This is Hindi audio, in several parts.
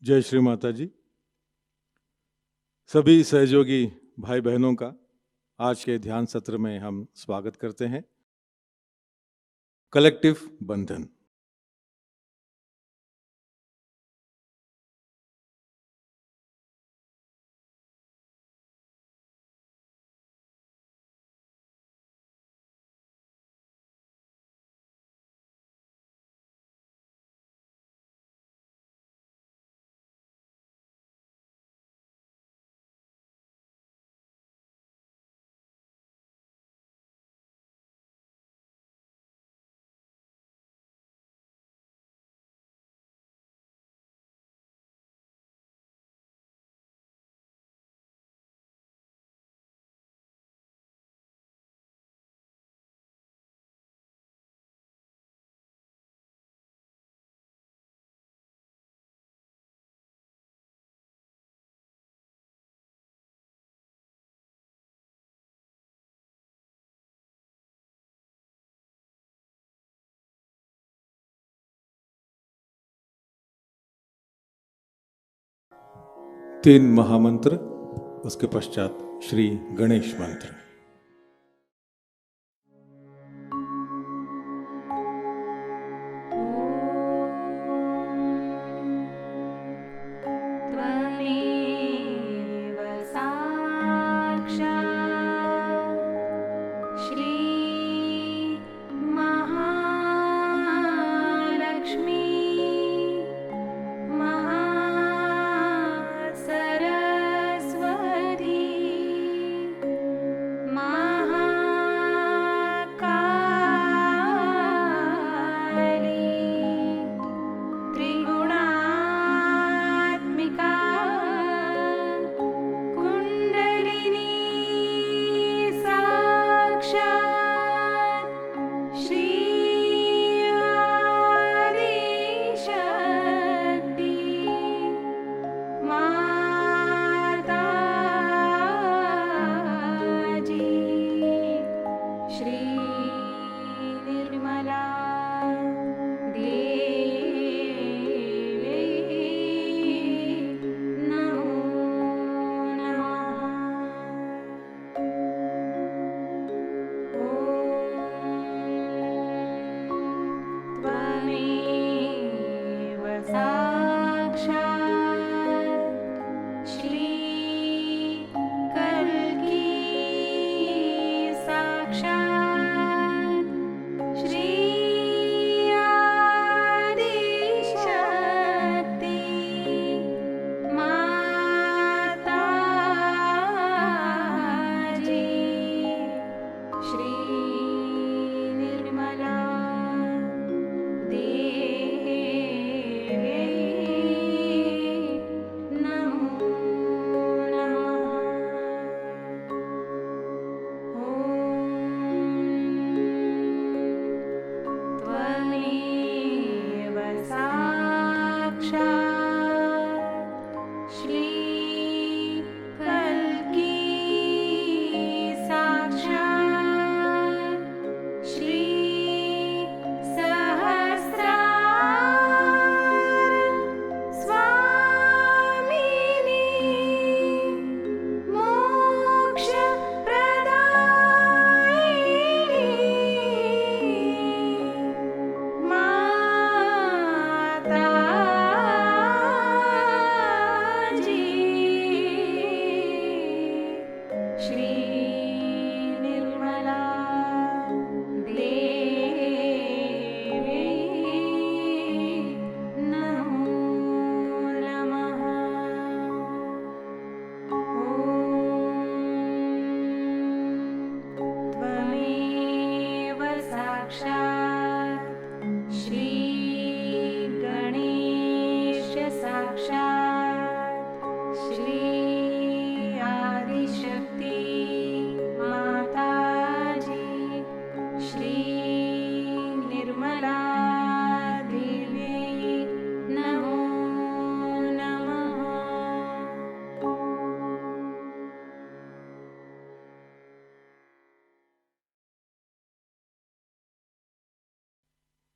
जय श्री माता जी। सभी सहयोगी भाई बहनों का आज के ध्यान सत्र में हम स्वागत करते हैं। कलेक्टिव बंधन। तीन महामंत्र, उसके पश्चात श्री गणेश मंत्र।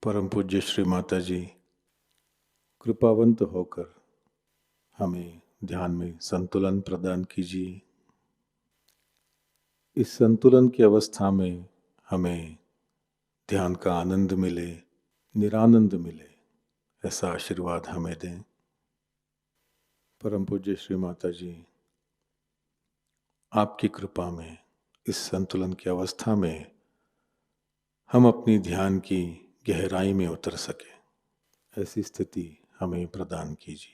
परम पूज्य श्री माता जी कृपावंत होकर हमें ध्यान में संतुलन प्रदान कीजिए। इस संतुलन की अवस्था में हमें ध्यान का आनंद मिले, निरानंद मिले, ऐसा आशीर्वाद हमें दें। परम पूज्य श्री माता जी, आपकी कृपा में इस संतुलन की अवस्था में हम अपनी ध्यान की गहराई में उतर सके, ऐसी स्थिति हमें प्रदान कीजिए।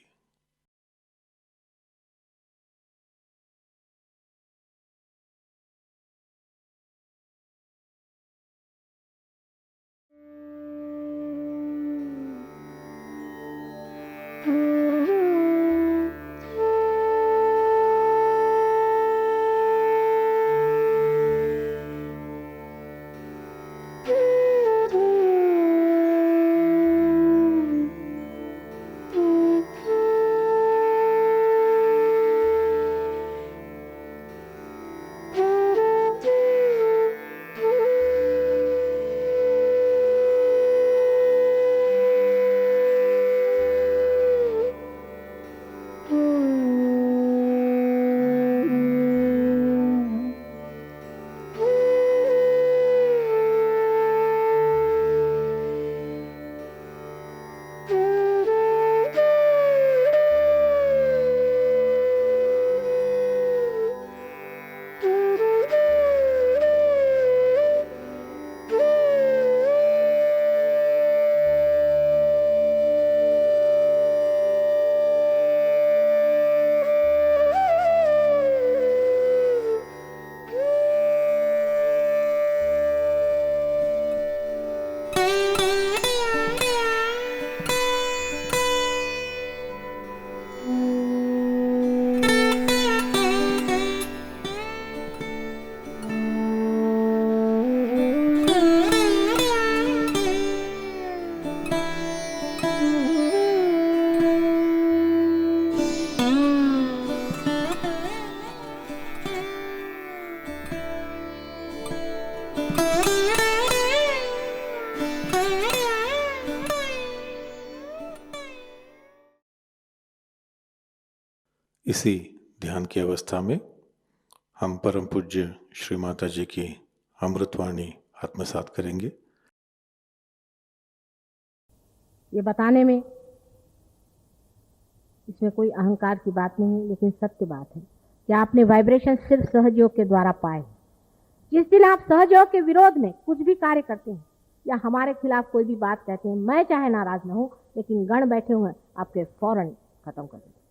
इसी ध्यान की अवस्था में हम परम पूज्य श्री माता जी की अमृतवाणी आत्मसात करेंगे। ये बताने में इसमें कोई अहंकार की बात नहीं है, लेकिन सत्य बात है कि आपने वाइब्रेशन सिर्फ सहयोग के द्वारा पाए। जिस दिन आप सहयोग के विरोध में कुछ भी कार्य करते हैं या हमारे खिलाफ कोई भी बात कहते हैं, मैं चाहे नाराज न हूं, लेकिन गण बैठे हुए आपके फौरन खत्म कर देंगे।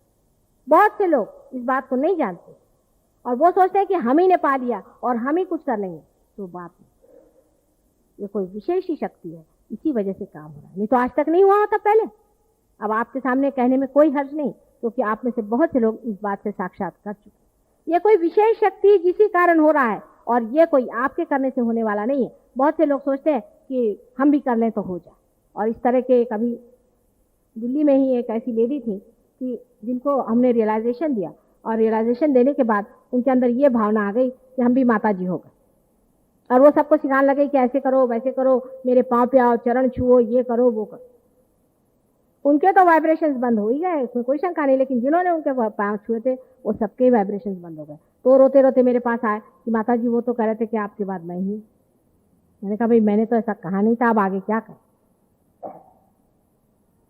बहुत से लोग इस बात को नहीं जानते और वो सोचते हैं कि हम ही ने पा लिया और हम ही कुछ कर लेंगे, तो बात नहीं। ये कोई विशेष ही शक्ति है, इसी वजह से काम हो रहा है, नहीं तो आज तक नहीं हुआ होता पहले। अब आपके सामने कहने में कोई हर्ज नहीं, क्योंकि आप में से बहुत से लोग इस बात से साक्षात कर चुके। ये कोई विशेष शक्ति जिसी कारण हो रहा है और ये कोई आपके करने से होने वाला नहीं है। बहुत से लोग सोचते हैं कि हम भी कर लें तो हो जाए। और इस तरह के कभी दिल्ली में ही एक ऐसी लेडी थी कि जिनको हमने रियलाइजेशन दिया और रियलाइजेशन देने के बाद उनके अंदर ये भावना आ गई कि हम भी माता जी हो गए, और वो सबको सिखाने लगे कि ऐसे करो वैसे करो, मेरे पाँव पे आओ, चरण छुओ, ये करो वो करो। उनके तो वाइब्रेशंस बंद हो ही गए, उसमें कोई शंका नहीं, लेकिन जिन्होंने उनके पाँव छुए थे वो सबके वाइब्रेशंस बंद हो गए। तो रोते रोते मेरे पास आए कि माता जी वो तो कह रहे थे कि आपके बाद मैं ही। मैंने कहा भाई मैंने तो ऐसा कहा नहीं था, अब आगे क्या करें।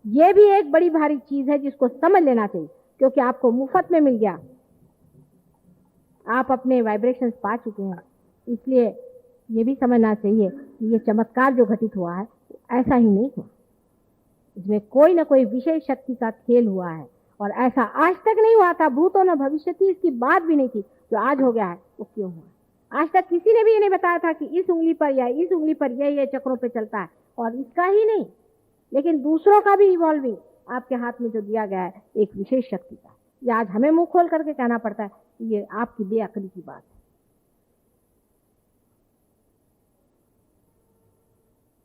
ये भी एक बड़ी भारी चीज है जिसको समझ लेना चाहिए, क्योंकि आपको मुफ्त में मिल गया, आप अपने वाइब्रेशंस पा चुके हैं। इसलिए ये भी समझना चाहिए कि ये चमत्कार जो घटित हुआ है ऐसा ही नहीं हुआ, इसमें कोई ना कोई विशेष शक्ति का खेल हुआ है, और ऐसा आज तक नहीं हुआ था, भूतो न भविष्यति, इसकी बात भी नहीं थी। जो आज हो गया है वो क्यों हुआ? आज तक किसी ने भी ये नहीं बताया था कि इस उंगली पर या इस उंगली पर ये चक्रों पे चलता है, और इसका ही नहीं लेकिन दूसरों का भी इवॉल्विंग आपके हाथ में जो दिया गया है एक विशेष शक्ति का। ये आज हमें मुंह खोल करके कहना पड़ता है, ये आपकी बेअक्ली की बात है।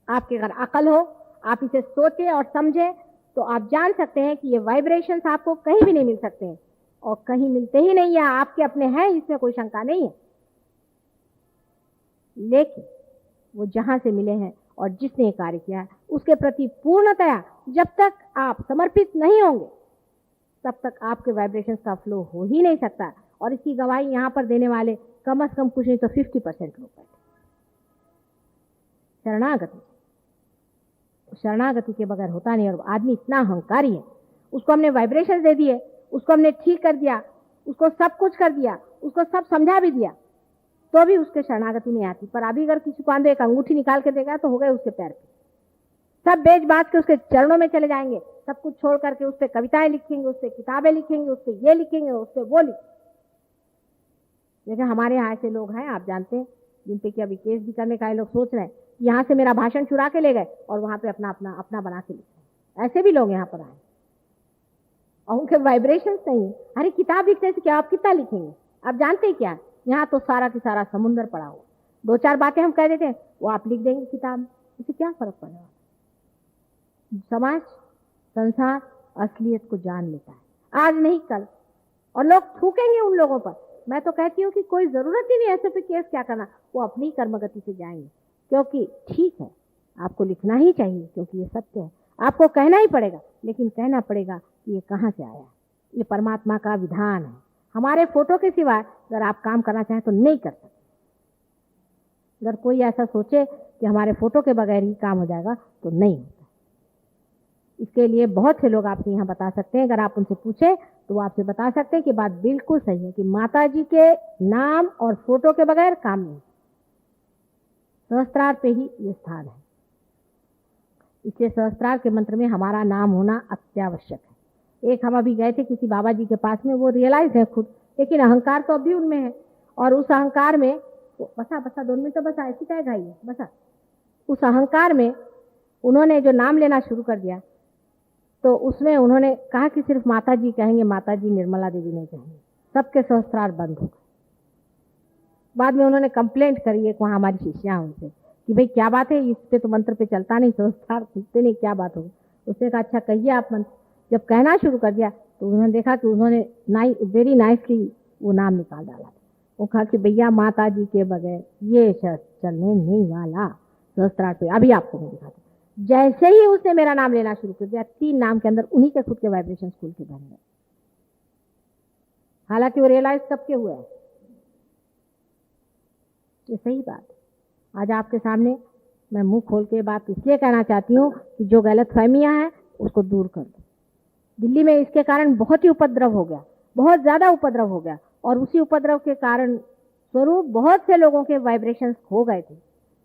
आपके अगर अकल हो, आप इसे सोचे और समझे, तो आप जान सकते हैं कि ये वाइब्रेशंस आपको कहीं भी नहीं मिल सकते हैं, और कहीं मिलते ही नहीं है, आपके अपने हैं, इसमें कोई शंका नहीं है। लेकिन वो जहां से मिले हैं और जिसने कार्य किया है उसके प्रति पूर्णतया जब तक आप समर्पित नहीं होंगे, तब तक आपके वाइब्रेशंस का फ्लो हो ही नहीं सकता। और इसकी गवाही यहाँ पर देने वाले कम से कम कुछ नहीं तो 50% लोग बैठे। शरणागति के बगैर होता नहीं। और आदमी इतना अहंकारी है, उसको हमने वाइब्रेशन दे दिए, उसको हमने ठीक कर दिया, उसको सब कुछ कर दिया, उसको सब समझा भी दिया, तो भी उसके शरणागति नहीं आती। पर अभी अगर किसी को आंधे एक अंगूठी निकाल के देगा तो हो गए उसके पैर पे। सब बेच बात के उसके चरणों में चले जाएंगे, सब कुछ छोड़ करके उस पर कविताएं लिखेंगे, उस पर किताबें लिखेंगे, उस पर ये लिखेंगे, उस पर वो लिखेंगे। लेकिन हमारे यहाँ ऐसे लोग हैं, आप जानते हैं, जिन पे कि अभी केस भी करने का लोग सोच रहे हैं, यहाँ से मेरा भाषण चुरा के ले गए और वहां पे अपना अपना अपना बना के लिखे। ऐसे भी लोग यहाँ पर आए और उनके वाइब्रेशंस नहीं। अरे किताब लिखने से क्या, आप कितना लिखेंगे? आप जानते हैं क्या, यहाँ तो सारा की सारा समुंदर पड़ा हुआ। 2-4 बातें हम कह देते हैं, वो आप लिख देंगे किताब, इससे क्या फर्क पड़ने वाला? समाज, संसार असलियत को जान लेता है, आज नहीं कल, और लोग थूकेंगे उन लोगों पर। मैं तो कहती हूँ कि कोई जरूरत ही नहीं ऐसे पे केस क्या करना, वो अपनी कर्मगति से जाएंगे। क्योंकि ठीक है, आपको लिखना ही चाहिए क्योंकि ये सत्य है, आपको कहना ही पड़ेगा, लेकिन कहना पड़ेगा कि ये कहाँ से आया, ये परमात्मा का विधान है। हमारे फोटो के सिवाय अगर आप काम करना चाहें तो नहीं कर सकते। अगर कोई ऐसा सोचे कि हमारे फोटो के बगैर ही काम हो जाएगा तो नहीं होता। इसके लिए बहुत से लोग आपसे यहाँ बता सकते हैं, अगर आप उनसे पूछे तो वो आपसे बता सकते हैं कि बात बिल्कुल सही है कि माता जी के नाम और फोटो के बगैर काम नहीं। सहस्त्रार पे ही ये स्थान है, इसलिए सहस्त्रार के मंत्र में हमारा नाम होना अत्यावश्यक है। एक हम अभी गए थे किसी बाबा जी के पास में, वो रियलाइज है खुद, लेकिन अहंकार तो अभी उनमें है। और उस अहंकार में बसा 2 मिनट तो बसा, ऐसी क्या घाई है, बसा। उस अहंकार में उन्होंने जो नाम लेना शुरू कर दिया, तो उसमें उन्होंने कहा कि सिर्फ माता जी कहेंगे, माता जी निर्मला देवी नहीं कहेंगे, सबके सहस्त्रार बंद हो गए। बाद में उन्होंने कंप्लेंट करी एक वहाँ हमारी शिष्या उनसे कि भाई क्या बात है, इस पे तो मंत्र पे चलता नहीं, सहस्त्रार खुलते नहीं, क्या बात होगी? उसने कहा अच्छा कहिए आप मंत्र। जब कहना शुरू कर दिया तो उन्होंने देखा कि उन्होंने वेरी नाइसली वो नाम निकाल डाला। वो कहा कि भैया माता जी के बगैर ये शस्त्र चलने नहीं वाला, सहस्त्रार पे। अभी आपको मैं दिखाता हूँ। जैसे ही उसने मेरा नाम लेना शुरू कर दिया, 3 नाम के अंदर उन्हीं के खुद के वाइब्रेशन खुल के बन गए। हालांकि वो रियलाइज कब के हुए हैं, ये सही बात। आज आपके सामने मैं मुंह खोल के बात इसलिए कहना चाहती हूँ कि जो गलत फहमियां हैं उसको दूर कर दो। दिल्ली में इसके कारण बहुत ही उपद्रव हो गया, बहुत ज्यादा उपद्रव हो गया, और उसी उपद्रव के कारण स्वरूप बहुत से लोगों के वाइब्रेशंस खो गए थे।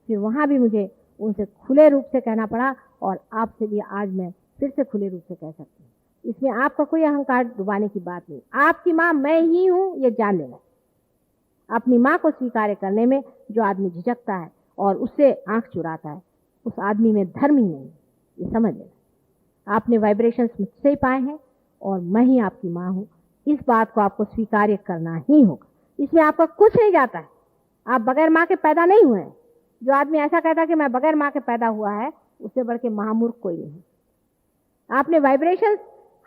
फिर वहां भी मुझे उनसे खुले रूप से कहना पड़ा, और आपसे भी आज मैं फिर से खुले रूप से कह सकती हूँ। इसमें आपका कोई अहंकार डुबाने की बात नहीं। आपकी माँ मैं ही हूँ, ये जान लेना। अपनी माँ को स्वीकार करने में जो आदमी झिझकता है और उससे आंख चुराता है, उस आदमी में धर्म ही नहीं, ये समझ लेना। आपने वाइब्रेशंस मुझसे ही पाए हैं और मैं ही आपकी माँ हूँ, इस बात को आपको स्वीकार करना ही होगा। इसमें आपका कुछ नहीं जाता है, आप बगैर माँ के पैदा नहीं हुए हैं। जो आदमी ऐसा कहता है कि मैं बगैर माँ के पैदा हुआ है, उससे बढ़ के महामूर्ख कोई नहीं। आपने वाइब्रेशंस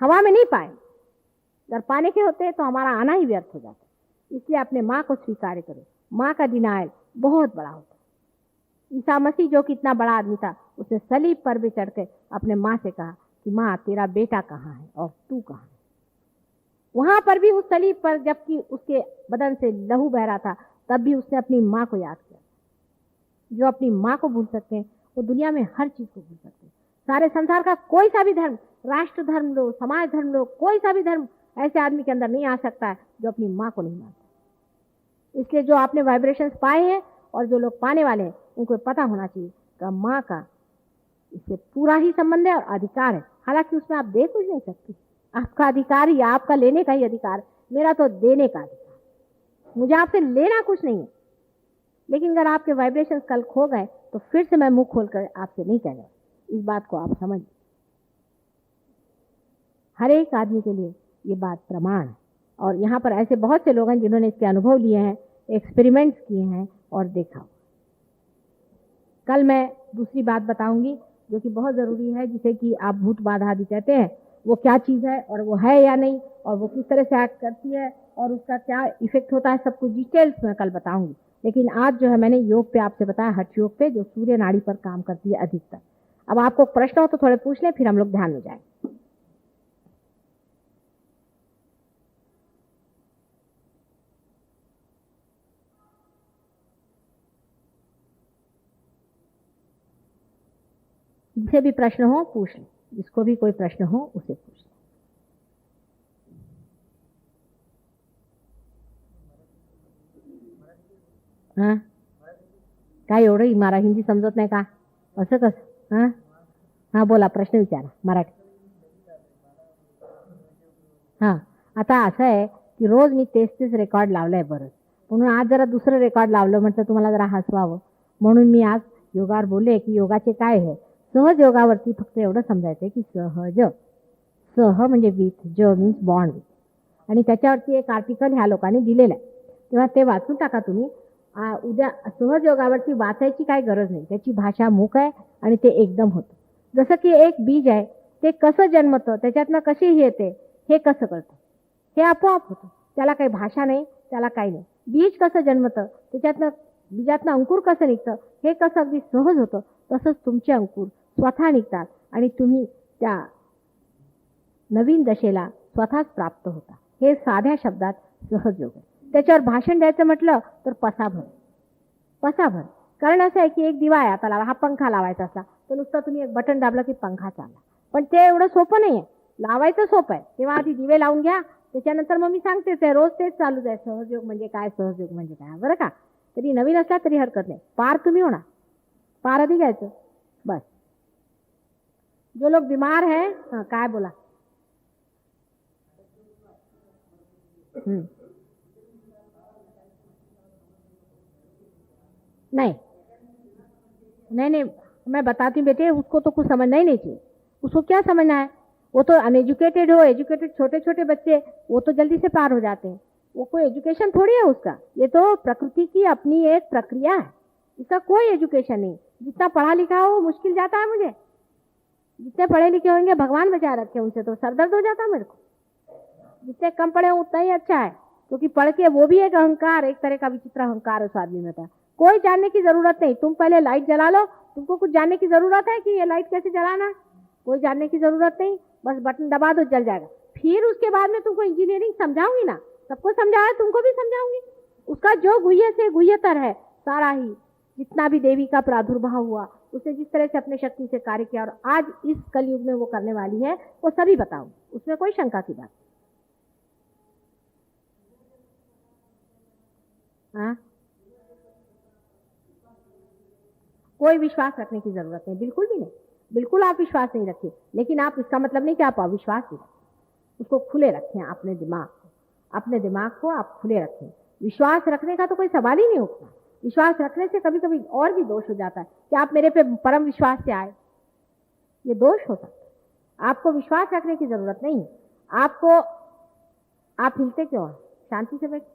हवा में नहीं पाए, अगर पाने के होते तो हमारा आना ही व्यर्थ हो जाता। इसलिए अपने माँ को स्वीकार करो। माँ का डिनायल बहुत बड़ा होता है। ईसा मसीह जो कि इतना बड़ा आदमी था, उसने सलीब पर भी चढ़ के अपने माँ से कहा कि माँ तेरा बेटा कहाँ है और तू कहाँ है। वहां पर भी उस सलीब पर जबकि उसके बदन से लहू बह रहा था, तब भी उसने अपनी माँ को याद किया। जो अपनी माँ को भूल सकते हैं वो दुनिया में हर चीज को भूल सकते हैं। सारे संसार का कोई सा भी धर्म, राष्ट्र धर्म लो, समाज धर्म लो, कोई सा भी धर्म ऐसे आदमी के अंदर नहीं आ सकता है जो अपनी माँ को नहीं मानता। इसलिए जो आपने वाइब्रेशंस पाए हैं और जो लोग पाने वाले हैं, उनको पता होना चाहिए कि माँ का इससे पूरा ही संबंध है और अधिकार है। हालांकि उसमें आप दे कुछ नहीं सकते, आपका अधिकार ही, आपका लेने का ही अधिकार, मेरा तो देने का अधिकार। मुझे आपसे लेना कुछ नहीं है। लेकिन अगर आपके वाइब्रेशंस कल खो गए तो फिर से मैं मुंह खोलकर आपसे नहीं कह रहा। इस बात को आप समझ। हर एक आदमी के लिए ये बात प्रमाण है, और यहाँ पर ऐसे बहुत से लोग हैं जिन्होंने इसके अनुभव लिए हैं, एक्सपेरिमेंट्स किए हैं और देखा। कल मैं दूसरी बात बताऊंगी जो कि बहुत जरूरी है, जिसे कि आप भूत बाधा आदि कहते हैं। वो क्या चीज है और वो है या नहीं, और वो किस तरह से एक्ट करती है और उसका क्या इफेक्ट होता है, सब कुछ डिटेल्स में कल बताऊंगी। लेकिन आज जो है मैंने योग पे आपसे बताया, हठ योग पे, जो सूर्य नाड़ी पर काम करती है अधिकतर। अब आपको प्रश्न हो तो थोड़े पूछ लें, फिर हम लोग ध्यान में जाए। जिसे भी प्रश्न हो पूछ ले, जिसको भी कोई प्रश्न हो उसे पूछ ले। हां काय एवढं मला हिंदी समजत नाही का? असं कसं? हां हां बोला, प्रश्न विचारा मराठी. हां आता असं आहे की रोज मी तेच रेकॉर्ड लावलंय बरं, म्हणून आज जरा दुसरं रेकॉर्ड लावलं, म्हटलं तुम्हाला जरा हसवावं म्हणून मी आज योगावर बोलले की योगाचे काय आहे. सहज योगावरती फक्त एवढं समजायचं की सहज, सह म्हणजे विथ, ज मीन्स बॉन्ड विथ, आणि त्याच्यावरती एक आर्टिकल ह्या लोकांनी दिलेलं आहे, तेव्हा ते वाचून टाका तुम्ही. उद्या सहज योगावरती वाचायची काय गरज नाही, त्याची भाषा मूक आहे आणि ते एकदम होतं. जसं की एक बीज आहे, ते कसं जन्मतं, त्याच्यातनं कशी येते, हे कसं कळतं, हे आपोआप होतं. त्याला काही भाषा नाही, त्याला काही नाही. बीज कसं जन्मतं, त्याच्यातनं बीजातनं अंकुर कसं निघतं, हे कसं अगदी सहज होतं, तसंच तुमचे अंकुर स्वतः निघतात आणि तुम्ही त्या नवीन दशेला स्वतःच प्राप्त होता. हे साध्या शब्दात सहज योग आहे. त्याच्यावर भाषण द्यायचं म्हटलं तर पसाभर. कारण असं आहे की एक दिवा आहे, आता लावा, हा पंखा लावायचा असला तर नुसतं तुम्ही एक बटन दाबलं की पंखा चालला, पण ते एवढं सोपं नाही आहे. लावायचं सोपं आहे, तेव्हा आधी दिवे लावून घ्या, त्याच्यानंतर मग मी सांगतेच आहे, रोज तेच चालूच आहे, सहजयोग म्हणजे काय, सहजयोग म्हणजे काय, बरं का. तरी नवीन असला तरी हरकत नाही, पार तुम्ही होणार, पार आधी घ्यायचं बस. जो लोग बीमार है, हाँ काय बोला. नहीं नहीं नहीं, मैं बताती हूँ बेटे, उसको तो कुछ समझना ही नहीं चाहिए. उसको क्या समझना है, वो तो अनएजुकेटेड हो, एजुकेटेड छोटे छोटे बच्चे वो तो जल्दी से पार हो जाते हैं. वो कोई एजुकेशन थोड़ी है उसका, ये तो प्रकृति की अपनी एक प्रक्रिया है, इसका कोई एजुकेशन नहीं. जितना पढ़ा लिखा हो वो मुश्किल जाता है मुझे, जितने पढ़े लिखे होंगे भगवान बचा रखे उनसे तो सरदर्द हो जाता है मेरे को. जितने कम पढ़े उतना ही अच्छा है, क्योंकि पढ़ के वो भी एक अहंकार, एक तरह का विचित्र अहंकार उस आदमी में था. कोई जानने की जरूरत नहीं. तुम पहले लाइट जला लो, तुमको कुछ जानने की जरूरत है कि ये लाइट कैसे जलाना, कोई जानने की जरूरत नहीं, बस बटन दबा दो जल जाएगा. फिर उसके बाद में तुमको इंजीनियरिंग समझाऊंगी ना, सबको समझाया, तुमको भी समझाऊंगी. उसका जो गुह्य से गुह्यतर है सारा ही, जितना भी देवी का प्रादुर्भाव हुआ, उसने जिस तरह से अपने शक्ति से कार्य किया और आज इस कलयुग में वो करने वाली है, वो सभी बताऊं, उसमें कोई शंका की बात. हाँ कोई विश्वास रखने की जरूरत नहीं, बिल्कुल भी नहीं, बिल्कुल आप विश्वास नहीं रखिए. लेकिन आप, इसका मतलब नहीं कि आप अविश्वास ही रखें, उसको खुले रखें. अपने दिमाग को आप खुले रखें. विश्वास रखने का तो कोई सवाल ही नहीं उठता. विश्वास रखने से कभी कभी और भी दोष हो जाता है कि आप मेरे पे परम विश्वास से आए, ये दोष हो सकता है. आपको विश्वास रखने की जरूरत नहीं है. आप हिलते क्यों हैं, शांति से बैठिए.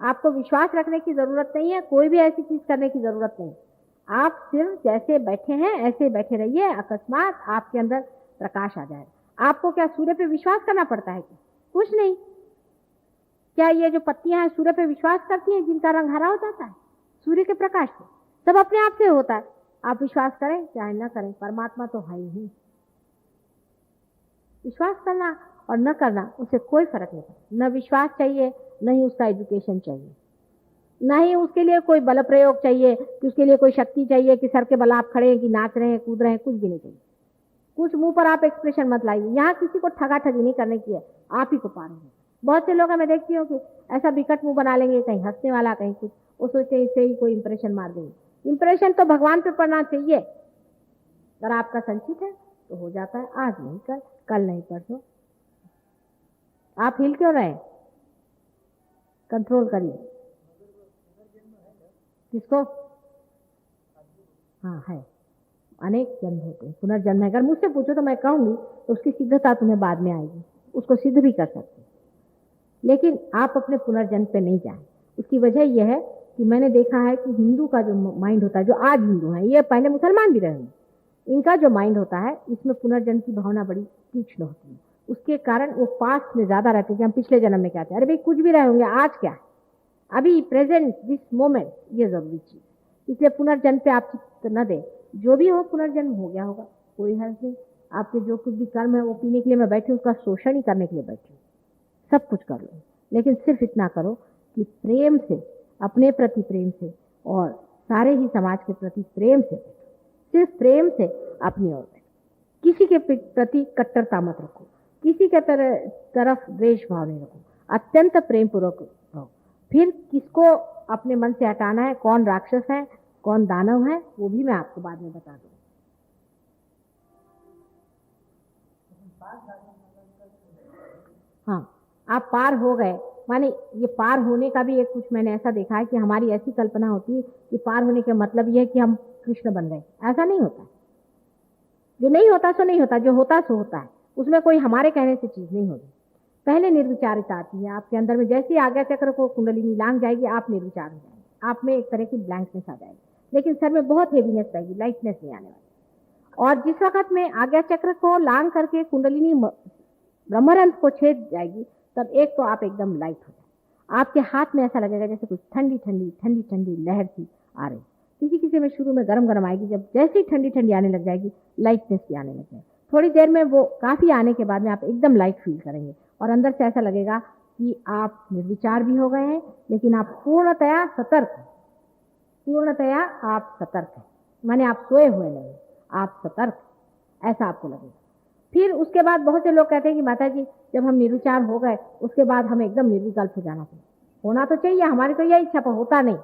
आपको विश्वास रखने की जरूरत नहीं है, कोई भी ऐसी चीज करने की जरूरत नहीं. आप सिर्फ जैसे बैठे हैं ऐसे बैठे रहिए, अकस्मात आपके अंदर प्रकाश आ जाएगा. आपको क्या सूर्य पे विश्वास करना पड़ता है क्या? कुछ नहीं. क्या ये जो पत्तियां हैं सूर्य पे विश्वास करती हैं, जिनका रंग हरा हो जाता है सूर्य के प्रकाश से? सब अपने आप से होता है. आप विश्वास करें चाहे न करें, परमात्मा तो है ही. विश्वास करना और न करना, उससे कोई फर्क नहीं पड़ता. न विश्वास चाहिए, न ही उसका एजुकेशन चाहिए, न ही उसके लिए कोई बल प्रयोग चाहिए, कि उसके लिए कोई शक्ति चाहिए कि सर के बल आप खड़े हैं, कि नाच रहे हैं, कूद रहे हैं, कुछ भी नहीं चाहिए. कुछ मुंह पर आप एक्सप्रेशन मत लाइए. यहाँ किसी को ठगा ठगी नहीं करने की है, आप ही को पार होगा. बहुत से लोग मैं देखती हूँ कि ऐसा बिकट मुंह बना लेंगे, कहीं हंसने वाला कहीं कुछ, वो सोचते हैं इससे ही कोई इंप्रेशन मार देंगे. इंप्रेशन तो भगवान पे पड़ना चाहिए. अगर आपका संचित है तो हो जाता है, आज नहीं कल नहीं परसों. आप हिल क्यों रहे, कंट्रोल करिए. किसको? हाँ है, अनेक जन्म होते हैं, पुनर्जन्म है. अगर मुझसे पूछो तो मैं कहूंगी तो उसकी सिद्धता तुम्हें बाद में आएगी, उसको सिद्ध भी कर सकते. लेकिन आप अपने पुनर्जन्म पे नहीं जाएं. उसकी वजह यह है कि मैंने देखा है कि हिंदू का जो माइंड होता है, जो आज हिंदू है, ये पहले मुसलमान भी रहे हैं, इनका जो माइंड होता है इसमें पुनर्जन्म की भावना बड़ी तीक्ष्ण होती है. उसके कारण वो पास्ट में ज्यादा रहते हैं कि हम पिछले जन्म में क्या थे. अरे भाई कुछ भी रहे होंगे, आज क्या है, अभी प्रेजेंट दिस मोमेंट, ये जरूरी चीज. इसलिए पुनर्जन्म पे आप चित्त न दें. जो भी हो पुनर्जन्म हो गया होगा, कोई हर्ज नहीं. आपके जो कुछ भी कर्म है वो पीने के लिए मैं बैठी, उसका शोषण ही करने के लिए बैठी. सब कुछ कर लो, लेकिन सिर्फ इतना करो कि प्रेम से, अपने प्रति प्रेम से और सारे ही समाज के प्रति प्रेम से, सिर्फ प्रेम से अपनी ओर बैठो। किसी के प्रति कट्टरता मत रखो, किसी के तरफ द्वेष भाव नहीं रखो, अत्यंत प्रेम पूर्वक रहो। फिर किसको अपने मन से हटाना है, कौन राक्षस है कौन दानव है, वो भी मैं आपको बाद में बता दूंगी। हाँ, आप पार हो गए, माने ये पार होने का भी एक कुछ मैंने ऐसा देखा है कि हमारी ऐसी कल्पना होती है कि पार होने का मतलब ये है कि हम कृष्ण बन गए। ऐसा नहीं होता। जो नहीं होता सो नहीं होता, जो होता सो होता है। उसमें कोई हमारे कहने से चीज नहीं होती। पहले निर्विचारिता आती है आपके अंदर में। जैसे ही आज्ञा चक्र को कुंडलिनी लांग जाएगी, आप निर्विचार हो जाएंगे, आप में एक तरह की ब्लैंकनेस आ जाएगी, लेकिन सर में बहुत हेवीनेस रहेगी, लाइटनेस नहीं आने वाली। और जिस वक्त में आज्ञा चक्र को लांग करके कुंडलिनी ब्रह्मरंध्र को छेद जाएगी, तब एक तो आप एकदम लाइट हो जाए। आपके हाथ में ऐसा लगेगा जैसे कुछ ठंडी ठंडी ठंडी ठंडी लहर सी आ रही। किसी किसी में शुरू में गरम गरम आएगी, जब जैसे ही ठंडी ठंडी आने लग जाएगी, लाइटनेस भी आने लग जाएगी। थोड़ी देर में वो काफी आने के बाद में आप एकदम लाइट फील करेंगे और अंदर से ऐसा लगेगा कि आप निर्विचार भी हो गए हैं, लेकिन आप पूर्णतया सतर्क हैं। पूर्णतया आप सतर्क हैं, माने आप सोए हुए नहीं, आप सतर्क, ऐसा आपको लगेगा। फिर उसके बाद बहुत से लोग कहते हैं कि माता जी जब हम निर्विचार हो गए उसके बाद हमें एकदम निर्विकल्प हो जाना चाहिए। होना तो चाहिए, हमारी तो यही इच्छा, पर होता नहीं।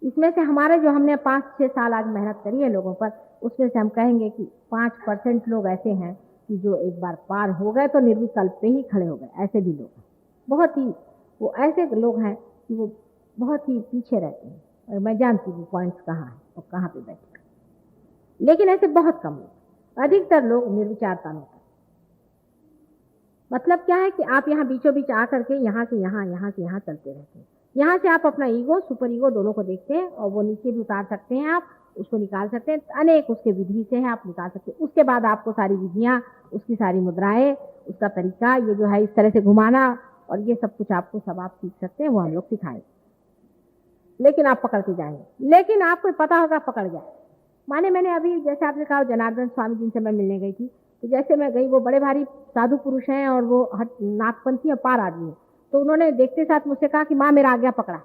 इसमें से हमारे जो हमने 5-6 साल आज मेहनत करी है लोगों पर, उसमें से हम कहेंगे कि 5% लोग ऐसे हैं कि जो एक बार पार हो गए तो निर्विकल्प पे ही खड़े हो गए। ऐसे भी लोग हैं, बहुत ही वो ऐसे लोग हैं कि वो बहुत ही पीछे रहते हैं, और मैं जानती हूँ पॉइंट्स कहाँ है और कहाँ पे बैठे, लेकिन ऐसे बहुत कम लोग, अधिकतर लोग निर्विचारता में। मतलब क्या है कि आप यहाँ बीचों बीच आकर के यहाँ से यहाँ, यहाँ से यहाँ चलते रहते हैं। यहाँ से आप अपना ईगो सुपर ईगो दोनों को देखते हैं, और वो नीचे भी उतार सकते हैं, आप उसको निकाल सकते हैं, अनेक उसके विधि से है आप निकाल सकते हैं। उसके बाद आपको सारी विधियाँ, उसकी सारी मुद्राएं, उसका तरीका, ये जो है इस तरह से घुमाना और ये सब कुछ आपको सब आप सीख सकते हैं, वो हम लोग सिखाएंगे। लेकिन आप पकड़ के जाएंगे, लेकिन आपको पता होगा पकड़ गया। माने मैंने अभी जैसे आपने कहा जनार्दन स्वामी जिनसे मैं मिलने गई थी, तो जैसे मैं गई, वो बड़े भारी साधु पुरुष हैं और वो नागपंथी और पार आदमी है। तो उन्होंने देखते साथ मुझसे कहा कि माँ मेरा आज्ञा पकड़ा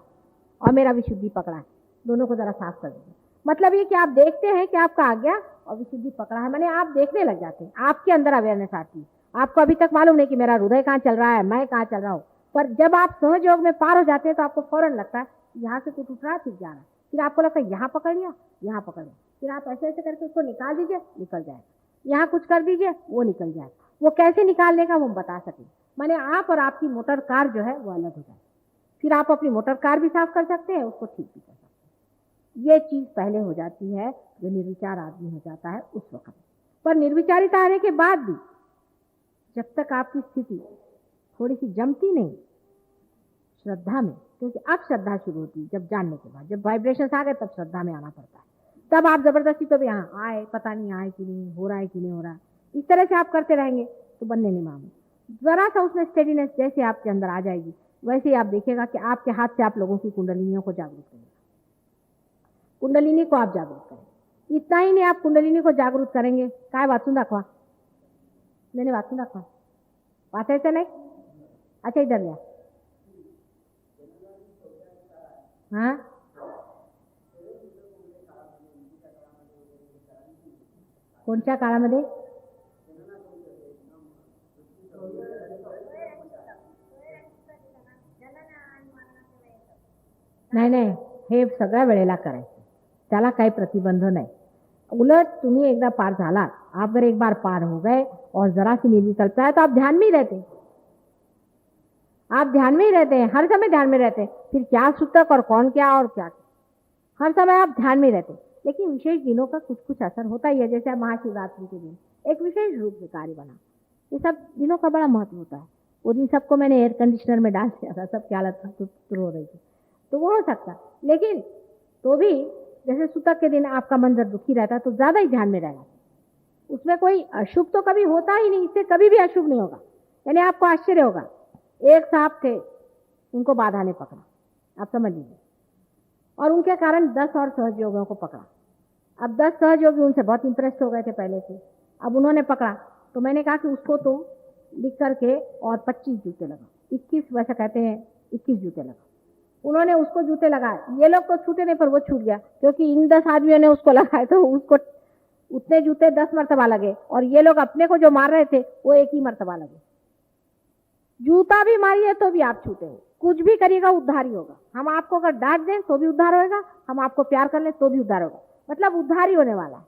और मेरा विशुद्धि पकड़ा है, दोनों को जरा साफ कर दीजिए। मतलब ये कि आप देखते हैं कि आपका आज्ञा और विशुद्धि पकड़ा है, मैंने आप देखने लग जाते हैं, आपके अंदर अवेयरनेस आती है। आपको अभी तक मालूम नहीं कि मेरा हृदय कहाँ चल रहा है, मैं कहाँ चल रहा हूँ, पर जब आप सहयोग में पार हो जाते हैं तो आपको फौरन लगता है यहाँ से कुछ उठ रहा है, फिर जा रहा है, फिर आपको लगता है यहाँ पकड़ लिया, यहाँ पकड़ लिया, फिर आप ऐसे ऐसे करके उसको निकाल दीजिए, निकल जाएगा, यहाँ कुछ कर दीजिए, वो निकल जाएगा। वो कैसे निकालने का वो बता सके, माने आप और आपकी मोटर कार जो है वो अलग हो जाए, फिर आप अपनी मोटर कार भी साफ कर सकते हैं, उसको ठीक भी कर सकते हैं। ये चीज पहले हो जाती है जो निर्विचार आदमी हो जाता है उस वक्त। पर निर्विचारिता आने के बाद भी जब तक आपकी स्थिति थोड़ी सी जमती नहीं श्रद्धा में, क्योंकि अब श्रद्धा शुरू होती है जब जानने के बाद, जब वाइब्रेशंस आ गए तब श्रद्धा में आना पड़ता है। तब आप जबरदस्ती तो भी यहाँ आए, पता नहीं आए कि नहीं, हो रहा है कि नहीं हो रहा, इस तरह से आप करते रहेंगे तो बनने नहीं मामले। जरा सा उसमें स्टेडीनेस जैसे आपके अंदर आ जाएगी, वैसे ही आप देखिएगा कि आपके हाथ से आप लोगों की कुंडलिनियों को जागरूक करेंगे, कुंडलिनी को आप जागरूक करेंगे। इतना ही नहीं, आप कुंडलिनी को जागरूक करेंगे, काय वाचून दाखवा, मैंने वाचून दाखवा, वाचायचं नाही, अच्छा इधर लिया, हाँ कोणत्या काळामध्ये, नाही नाही, हे सगळ्या वेळेला करायचं, त्याला काही प्रतिबंध नाही। उलट तुम्ही एकदा पार झालात, आप अगर एक बार पार हो गए और जरा सी निर्विकल्पता है तो आप ध्यान में ही रहते हैं, आप ध्यान में ही रहते हैं, हर समय ध्यान में रहते हैं। फिर क्या सूतक और कौन क्या और क्या, हर समय आप ध्यान में रहते हैं। लेकिन विशेष दिनों का कुछ कुछ असर होता ही है, जैसे महाशिवरात्रि के दिन एक विशेष रूप से कार्य बना, ये सब दिनों का बड़ा महत्व होता है। वो दिन सबको मैंने एयर कंडीशनर में डाल दिया था, सबकी हालत हो रही थी, तो वो हो सकता। लेकिन तो भी जैसे सूतक के दिन आपका मन जब दुखी रहता है तो ज्यादा ही ध्यान में रहना, उसमें कोई अशुभ तो कभी होता ही नहीं, इससे कभी भी अशुभ नहीं होगा। यानी आपको आश्चर्य होगा, एक साहब थे, उनको बाधा ने पकड़ा, आप समझ लीजिए, और उनके कारण 10 और सहयोगियों को पकड़ा। अब 10 सहयोगी उनसे बहुत इंप्रेस हो गए थे पहले से, अब उन्होंने पकड़ा तो मैंने कहा कि उसको तो लिख करके और 25 जूते लगा, 21 वैसा कहते हैं, 21 जूते लगा। उन्होंने उसको जूते लगाए, ये लोग तो छूटे नहीं पर वो छूट गया, क्योंकि इन 10 आदमियों ने उसको लगाए तो उसको उतने जूते 10 मरतबा लगे, और ये लोग अपने को जो मार रहे थे वो एक ही मरतबा लगे। जूता भी मारिए तो भी आप छूटे हो, कुछ भी करिएगा उद्धार ही होगा। हम आपको अगर डांट दें तो भी उद्धार होगा, हम आपको प्यार कर लें तो भी उद्धार होगा, मतलब उद्धार ही होने वाला।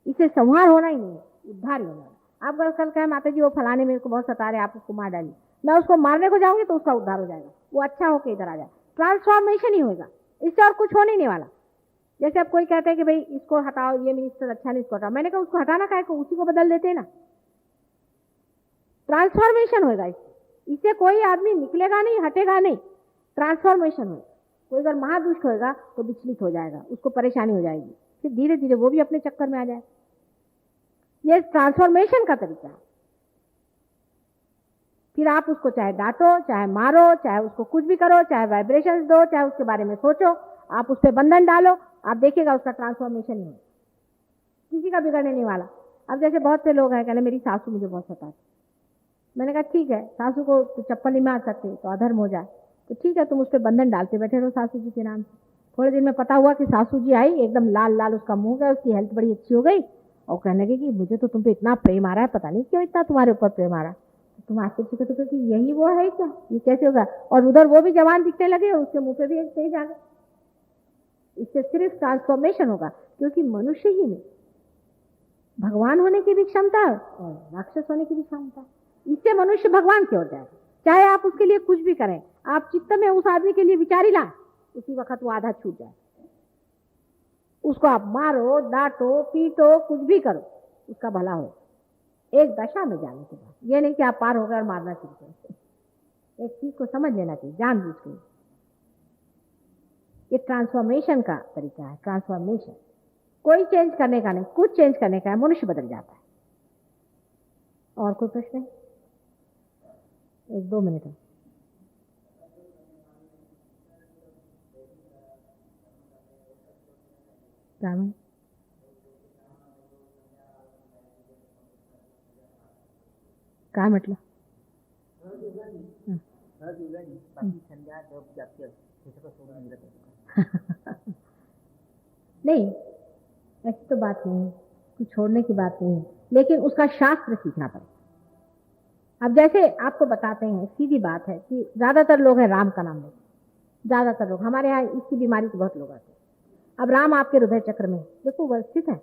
इसे संहार होना ही नहीं, उद्धार ही होने वाला। आप अगर कल कहें माता जी वो फलाने मेरे को बहुत सता रहे, आप उसको मार डालिए, मैं उसको मारने को जाऊंगी तो उसका उद्धार हो जाएगा, वो अच्छा होकर इधर आ जाए, ट्रांसफॉर्मेशन ही होगा, इससे और कुछ होने नहीं वाला। जैसे अब कोई कहते हैं कि भाई इसको हटाओ, ये मिनिस्टर अच्छा नहीं, इसको हटाओ, मैंने कहा उसको हटाना का है, उसी को बदल देते हैं ना, ट्रांसफॉर्मेशन होगा। इससे कोई आदमी निकलेगा नहीं, हटेगा नहीं, ट्रांसफॉर्मेशन होगा। कोई अगर महादुष्ट होगा तो विचलित हो जाएगा, उसको परेशानी हो जाएगी, फिर धीरे धीरे वो भी अपने चक्कर में आ जाए। ये ट्रांसफॉर्मेशन का तरीका है। फिर आप उसको चाहे डांटो, चाहे मारो, चाहे उसको कुछ भी करो, चाहे वाइब्रेशंस दो, चाहे उसके बारे में सोचो, आप उस पर बंधन डालो, आप देखिएगा उसका ट्रांसफॉर्मेशन ही हो, किसी का बिगड़ने नहीं वाला। अब जैसे बहुत से लोग हैं कहले मेरी सासू मुझे बहुत सताती, मैंने कहा ठीक है, सासू को तो चप्पल नहीं मार सकते तो अधर्म हो जाए, तो ठीक है तुम उस पर बंधन डालते बैठे रहो सासू जी के नाम से। थोड़े दिन में पता हुआ कि सासू जी आई, एकदम लाल लाल उसका मुंह गया, उसकी हेल्थ बड़ी अच्छी हो गई, और कहने लगी कि मुझे तो तुम पे इतना प्रेम आ रहा है, पता नहीं क्यों इतना तुम्हारे ऊपर प्रेम आ रहा है। तुम आश्चर्य तो कि यही वो है क्या, ये कैसे होगा, और उधर वो भी जवान दिखने लगे, उसके मुंह पे भी एक तेज आ गया। इससे सिर्फ ट्रांसफॉर्मेशन होगा, क्योंकि मनुष्य ही में भगवान होने की भी क्षमता है और राक्षस होने की भी क्षमता है। इससे मनुष्य भगवान की ओर जाएगा, चाहे आप उसके लिए कुछ भी करें, आप चित्त में उस आदमी के लिए विचार ही लाएं, उसी वक्त वो आधा छूट जाए। उसको आप मारो, डांटो, पीटो, कुछ भी करो, उसका भला हो एक दशा में जाने के बाद। ये नहीं कि आप पार हो गए और मारना शुरू करें। एक चीज को समझ लेना चाहिए जानबूझ के, ये ट्रांसफॉर्मेशन का तरीका है। ट्रांसफॉर्मेशन कोई चेंज करने का नहीं, कुछ चेंज करने का है, मनुष्य बदल जाता है। और कोई प्रश्न है? 1-2 मिनट है। काय म्हटलं? नहीं, ऐसी तो बात नहीं, कुछ छोड़ने की बात नहीं है, लेकिन उसका शास्त्र सीखना पड़ेगा। अब जैसे आपको बताते हैं, सीधी बात है कि ज्यादातर लोग हैं राम का नाम लेते, ज्यादातर लोग हमारे यहाँ इसकी बीमारी के बहुत लोग आते हैं। अब राम आपके हृदय चक्र में देखो वो स्थित है,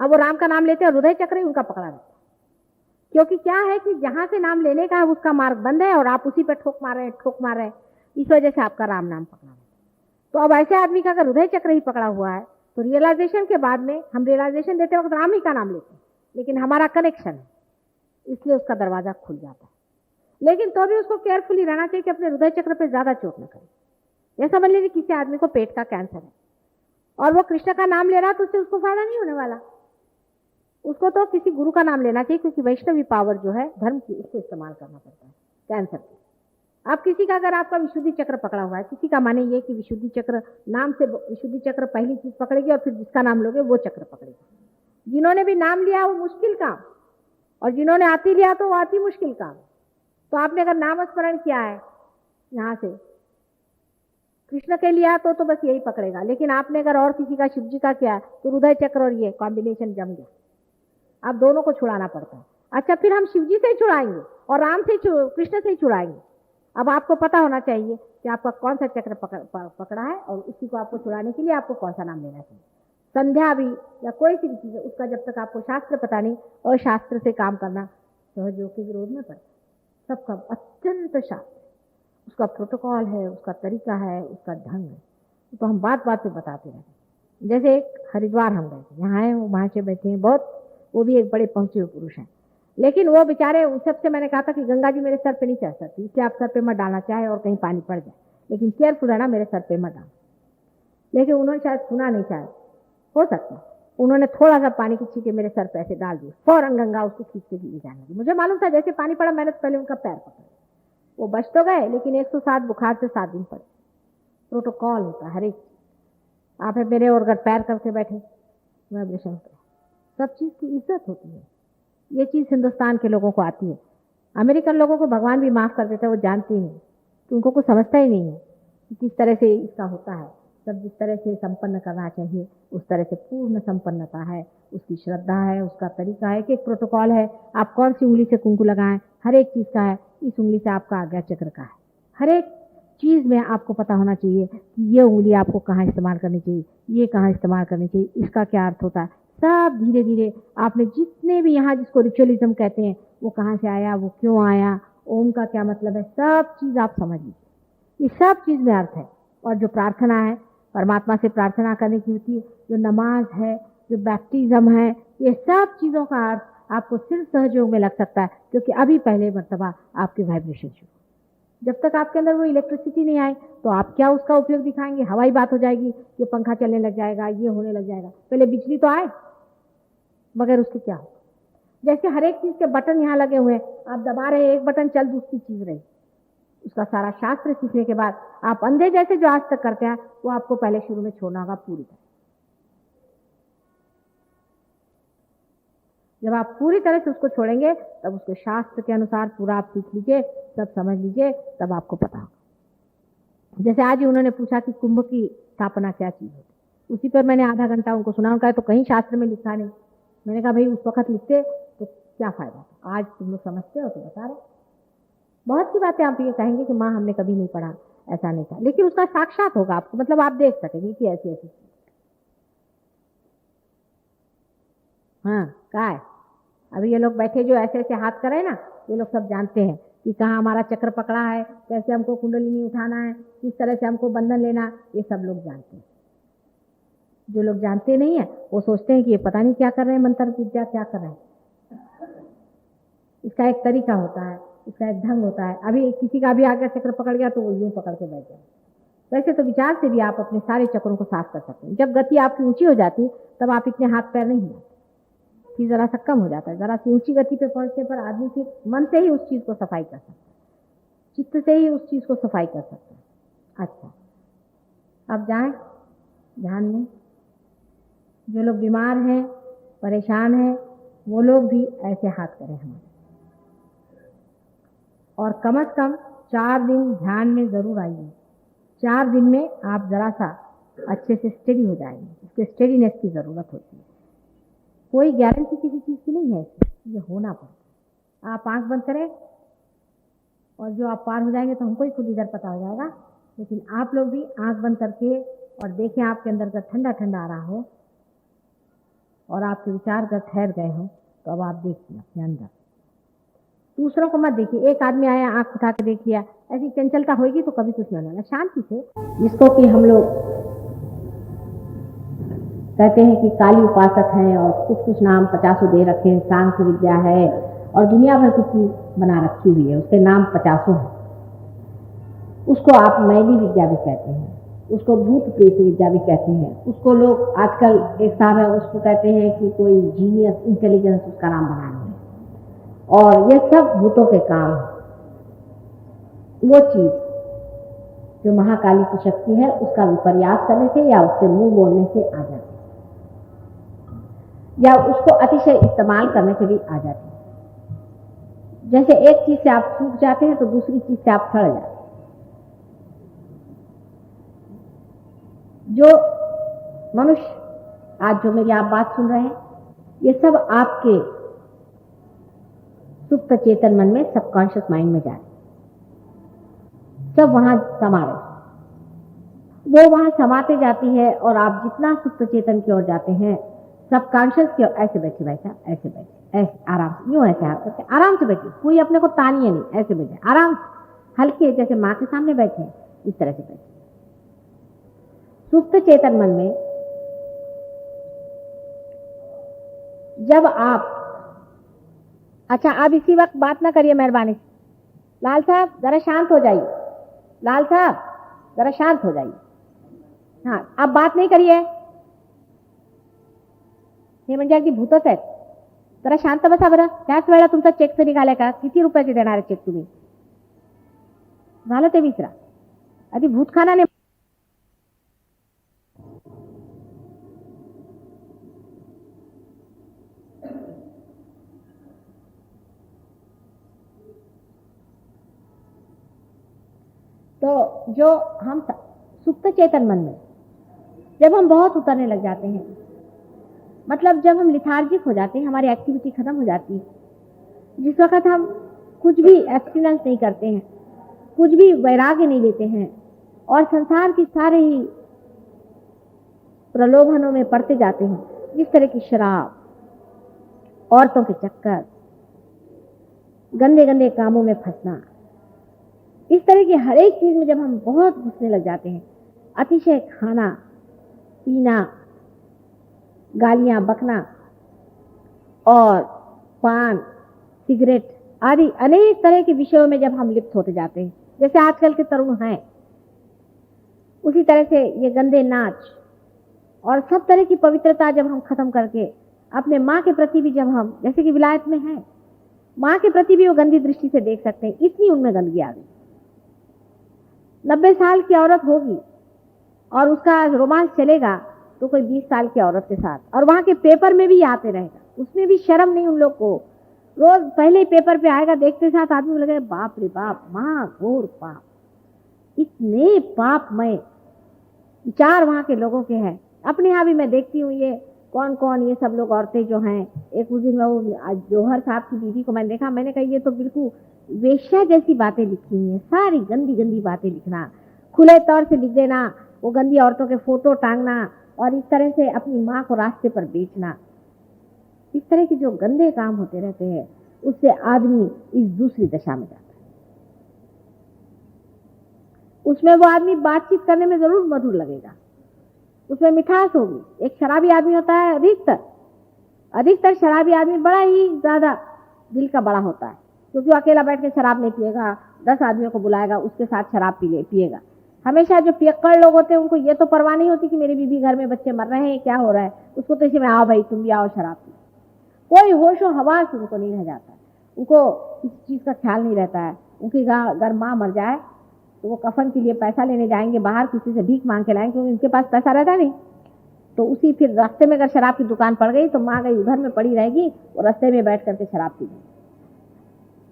अब वो राम का नाम लेते हैं और हृदय चक्र ही उनका पकड़ा रहता है, क्योंकि क्या है कि जहां से नाम लेने का है उसका मार्ग बंद है और आप उसी पे ठोक मार रहे हैं, इस वजह से आपका राम नाम पकड़ा है। तो अब ऐसे आदमी का अगर हृदय चक्र ही पकड़ा हुआ है तो रियलाइजेशन के बाद में हम रियलाइजेशन देते वक्त राम ही का नाम लेते हैं, लेकिन हमारा कनेक्शन है इसलिए उसका दरवाजा खुल जाता है। लेकिन तो भी उसको केयरफुली रहना चाहिए कि अपने हृदय चक्र पे ज्यादा चोट न करे। यह समझ लीजिए किसी आदमी को पेट का कैंसर है और वो कृष्ण का नाम ले रहा तो उससे उसको फायदा नहीं होने वाला, उसको तो किसी गुरु का नाम लेना चाहिए, क्योंकि वैष्णवी पावर जो है धर्म की उसको इस्तेमाल करना पड़ता है कैंसर की। आप किसी का अगर आपका विशुद्धि चक्र पकड़ा हुआ है, किसी का माने ये कि विशुद्धि चक्र नाम से विशुद्धि चक्र पहली चीज पकड़ेगी और फिर जिसका नाम लोगे वो चक्र पकड़ेगी। जिन्होंने भी नाम लिया वो मुश्किल काम, और जिन्होंने आती लिया तो वो आती मुश्किल काम। तो आपने अगर नाम स्मरण किया है यहाँ से कृष्ण के लिया तो बस यही पकड़ेगा, लेकिन आपने अगर और किसी का शिव जी का किया तो हृदय चक्र और ये कॉम्बिनेशन जम गया, आप दोनों को छुड़ाना पड़ता है। अच्छा, फिर हम शिव जी से ही छुड़ाएंगे और राम से कृष्ण से ही छुड़ाएंगे। अब आपको पता होना चाहिए कि आपका कौन सा चक्र पकड़ा है और उसी को आपको छुड़ाने के लिए आपको कौन सा नाम लेना चाहिए। संध्या भी या कोई सी भी चीज है उसका जब तक आपको शास्त्र पता नहीं और शास्त्र से काम करना सहयोग के विरोध में पड़ता। सबका अत्यंत शास्त्र, उसका प्रोटोकॉल है, उसका तरीका है, उसका ढंग है, तो हम बात बात पे बताते रहते। जैसे एक हरिद्वार हम गए थे, यहाँ है वो वहाँ से बैठे हैं बहुत, वो भी एक बड़े पहुंचे हुए पुरुष हैं, लेकिन वो बेचारे उन सबसे मैंने कहा था कि गंगा जी मेरे सर पे नहीं चढ़ सकती, इसलिए आप सर पे मत डालना चाहे और कहीं पानी पड़ जाए, लेकिन केयरफुल रहना मेरे सर पे मत डालना। लेकिन उन्होंने शायद सुना नहीं, शायद हो सकता उन्होंने थोड़ा सा पानी की छींटे मेरे सर पे ऐसे डाल दी, फौरन गंगा उसको खींच के ले जाने लगी। मुझे मालूम था जैसे पानी पड़ा मैंने पहले उनका पैर पकड़ा, वो बच तो गए लेकिन 107 बुखार से 7 दिन पड़े। प्रोटोकॉल होता है हर एक, आप मेरे और अगर पैर करके बैठे वाइब्रेशन होता है, सब चीज की इज्जत होती है। ये चीज हिंदुस्तान के लोगों को आती है, अमेरिकन लोगों को भगवान भी माफ कर देता है, वो जानते ही नहीं, तो उनको कुछ समझता ही नहीं है। कि किस तरह से इसका होता है। सब जिस तरह से संपन्न करना चाहिए उस तरह से पूर्ण संपन्नता है, उसकी श्रद्धा है, उसका तरीका है, एक प्रोटोकॉल है। आप कौन सी उंगली से कुंकु लगाएं, हर एक चीज का है। इस उंगली से आपका आज्ञा चक्र का है। हर एक चीज में आपको पता होना चाहिए कि ये उंगली आपको कहाँ इस्तेमाल करनी चाहिए, ये कहाँ इस्तेमाल करनी चाहिए, इसका क्या अर्थ होता है। सब धीरे धीरे आपने जितने भी यहाँ जिसको रिचुअलिज्म कहते हैं वो कहाँ से आया, वो क्यों आया, ओम का क्या मतलब है, सब चीज आप समझ लीजिए। इस सब चीज में अर्थ है। और जो प्रार्थना है परमात्मा से प्रार्थना करने की होती है, जो नमाज है, जो बैप्टिज्म है, ये सब चीजों का अर्थ आपको सिर्फ सहयोग में लग सकता है, क्योंकि अभी पहले मर्तबा आपके वाइब्रेशन शुरू। जब तक आपके अंदर वो इलेक्ट्रिसिटी नहीं आए तो आप क्या उसका उपयोग दिखाएंगे। हवाई बात हो जाएगी, ये पंखा चलने लग जाएगा, ये होने लग जाएगा। पहले बिजली तो आए, मगर उसके क्या हो। जैसे हर एक चीज के बटन यहाँ लगे हुए हैं, आप दबा रहे एक बटन, चल दूसरी चीज रही। उसका सारा शास्त्र सीखने के बाद आप अंधे जैसे जो आज तक करते हैं वो आपको पहले शुरू में छोड़ना होगा पूरी तरह। जब आप पूरी तरह से उसको छोड़ेंगे तब उसके शास्त्र के अनुसार पूरा आप सीख लीजिए, सब समझ लीजिए, तब आपको पता होगा। जैसे आज ही उन्होंने पूछा कि कुंभ की स्थापना क्या चीज होती, उसी पर मैंने आधा घंटा उनको सुना। उनका तो कहीं शास्त्र में लिखा नहीं। मैंने कहा भाई उस वक्त लिखते तो क्या फायदा, आज तुम लोग समझते हो तो बता रहे। बहुत सी बातें आप ये कहेंगे कि माँ हमने कभी नहीं पढ़ा, ऐसा नहीं था, लेकिन उसका साक्षात होगा आपको, मतलब आप देख सकेंगे कि ऐसी ऐसी। हाँ क्या है, अभी ये लोग बैठे जो ऐसे ऐसे हाथ करे ना, ये लोग सब जानते हैं कि कहाँ हमारा चक्र पकड़ा है, कैसे हमको कुंडलिनी उठाना है, किस तरह से हमको बंधन लेना, ये सब लोग जानते हैं। जो लोग जानते नहीं है वो सोचते हैं कि ये पता नहीं क्या कर रहे हैं, मंत्र विद्या क्या कर रहे हैं। इसका एक तरीका होता है, इसका एक ढंग होता है। अभी किसी का भी आगे चक्र पकड़ गया तो वो यूं पकड़ के बैठ जाए। वैसे तो विचार से भी आप अपने सारे चक्रों को साफ कर सकते हैं। जब गति आपकी ऊंची हो जाती तब आप इतने हाथ पैर नहीं हिलाते, फिर जरा सा कम हो जाता है। जरा सी ऊंची गति पे पहुंचने पर आदमी फिर मन से ही उस चीज को सफाई कर सकता है, चित्त से ही उस चीज को सफाई कर सकता है। अच्छा, अब जाएं ध्यान में। जो लोग बीमार हैं, परेशान हैं, वो लोग भी ऐसे हाथ करें हमारे, और कम से कम 4 दिन ध्यान में जरूर आइए। 4 दिन में आप जरा सा अच्छे से स्टेडी हो जाएंगे। इसके स्टेडीनेस की जरूरत होती है। कोई गारंटी किसी चीज की नहीं है, ये होना पड़ता है। आप आंख बंद करें और जो आप पार हो जाएंगे तो हमको ही खुद इधर पता हो जाएगा। लेकिन आप लोग भी आंख बंद करके और देखें आपके अंदर का ठंडा ठंडा आ रहा हो और आपके विचार कर ठहर गए हो, तो अब आप देखिए अपने अंदर। दूसरों को मत देखिए। एक आदमी आया आंख उठा के देख लिया, ऐसी चंचलता होगी तो कभी कुछ नहीं होने वाला। शांति से, जिसको कि हम लोग कहते हैं कि काली उपासक हैं और कुछ कुछ नाम 50 दे रखे हैं, सांख्य विद्या है और दुनिया भर की चीज बना रखी हुई है, उसके नाम 50 हैं। उसको आप मैली विद्या भी कहते हैं, उसको भूत प्रेत विद्या भी कहते हैं। उसको लोग आजकल एक साहब है उसको कहते हैं कि कोई जीनियस इंटेलिजेंस उसका नाम बनाना है, और ये सब भूतों के काम है। वो चीज जो महाकाली की शक्ति है उसका विपर्यास करने से या उससे मुंह बोलने से आ जाती है, या उसको अतिशय इस्तेमाल करने से भी आ जाती है। जैसे एक चीज से आप सूख जाते हैं तो दूसरी चीज से आप सड़ जाते हैं। जो मनुष्य आज जो मेरी आप बात सुन रहे हैं, ये सब आपके सुप्त चेतन मन में, सबकॉन्शियस माइंड में जा रहे, सब वहां समा रहे। वो वहां समाते जाती है और आप जितना सुप्त चेतन की ओर जाते हैं, सबकॉन्शियस की ओर, ऐसे बैठे भाई साहब, ऐसे बैठे, ऐसे आराम से, यूं ऐसे हाथ करके आराम से बैठिए। कोई अपने को तानिए नहीं, ऐसे बैठे आराम से, हल्के जैसे माँ के सामने बैठे, इस तरह से बैठे। सुप्त चेतन मन में जब आप, अच्छा आप इसी वक्त बात ना करिए मेहरबानी। लाल साहब जरा शांत हो जाइए, लाल साहब जरा शांत हो जाइए। हाँ आप बात नाही करिए, हे म्हणजे अगदी भूतच आहेत। जरा शांत बसा बरं। त्याच वेळेला तुमचा चेक तर निघालाय का? किती रुपयाचे देणार आहे चेक तुम्ही? झालं ते विसरा, आधी भूतखानाने। तो जो हम सुप्त चेतन मन में जब हम बहुत उतरने लग जाते हैं, मतलब जब हम लिथार्जिक हो जाते हैं, हमारी एक्टिविटी खत्म हो जाती है, जिस वक्त हम कुछ भी एब्स्टिनेंस नहीं करते हैं, कुछ भी वैराग्य नहीं लेते हैं और संसार की सारे ही प्रलोभनों में पड़ते जाते हैं, जिस तरह की शराब, औरतों के चक्कर, गंदे गंदे कामों में फंसना, इस तरह की हर एक चीज में जब हम बहुत घुसने लग जाते हैं, अतिशय खाना पीना, गालियां बकना और पान, सिगरेट आदि अनेक तरह के विषयों में जब हम लिप्त होते जाते हैं, जैसे आजकल के तरुण हैं, उसी तरह से ये गंदे नाच और सब तरह की पवित्रता जब हम खत्म करके अपने माँ के प्रति भी जब हम, जैसे कि विलायत में है, माँ के प्रति भी वो गंदी दृष्टि से देख सकते हैं, इतनी उनमें गंदगी आ गई। 90 साल की औरत होगी और उसका रोमांस चलेगा तो कोई 20 साल की औरत के साथ, और वहां के पेपर में भी आते रहेगा, उसमें भी शर्म नहीं उन लोग को। रोज पहले ही पेपर पे आएगा, देखते साथ आदमी लगे बाप रे बाप, महाघोर पाप, इतने पापमय विचार वहां के लोगों के हैं। अपने यहाँ भी मैं देखती हूँ ये कौन कौन ये सब लोग औरतें जो हैं, एक उस दिन वो जौहर साहब की बीवी को मैंने देखा, मैंने कहा ये तो बिल्कुल वेश्या जैसी बातें लिखी हुई हैं, सारी गंदी गंदी बातें लिखना, खुले तौर से लिख देना, वो गंदी औरतों के फोटो टांगना और इस तरह से अपनी माँ को रास्ते पर बेचना, इस तरह के जो गंदे काम होते रहते हैं, उससे आदमी इस दूसरी दशा में जाता है। उसमें वो आदमी बातचीत करने में जरूर मधुर लगेगा, उसमें मिठास होगी। एक शराबी आदमी होता है, अधिकतर शराबी आदमी बड़ा ही ज्यादा दिल का बड़ा होता है, क्योंकि वो अकेला बैठ के शराब नहीं पिएगा, 10 आदमियों को बुलाएगा, उसके साथ शराब पिएगा। हमेशा जो पियक्कड़ लोग होते हैं उनको ये तो परवाह नहीं होती कि मेरी बीबी घर में बच्चे मर रहे हैं, क्या हो रहा है, उसको तो इसी में आओ भाई तुम भी आओ शराब पी, कोई होशो हवास उनको नहीं रह जाता है, उनको किसी चीज का ख्याल नहीं रहता है। उनकी अगर माँ मर जाए तो वो कफन के लिए पैसा लेने जाएंगे बाहर, किसी से भीख मांग के लाएंगे, क्योंकि उनके पास पैसा रहता नहीं। तो उसी फिर रास्ते में अगर शराब की दुकान पड़ गई तो माँ गई घर में पड़ी रहेगी और रास्ते में बैठ करके शराब पी जाएगी,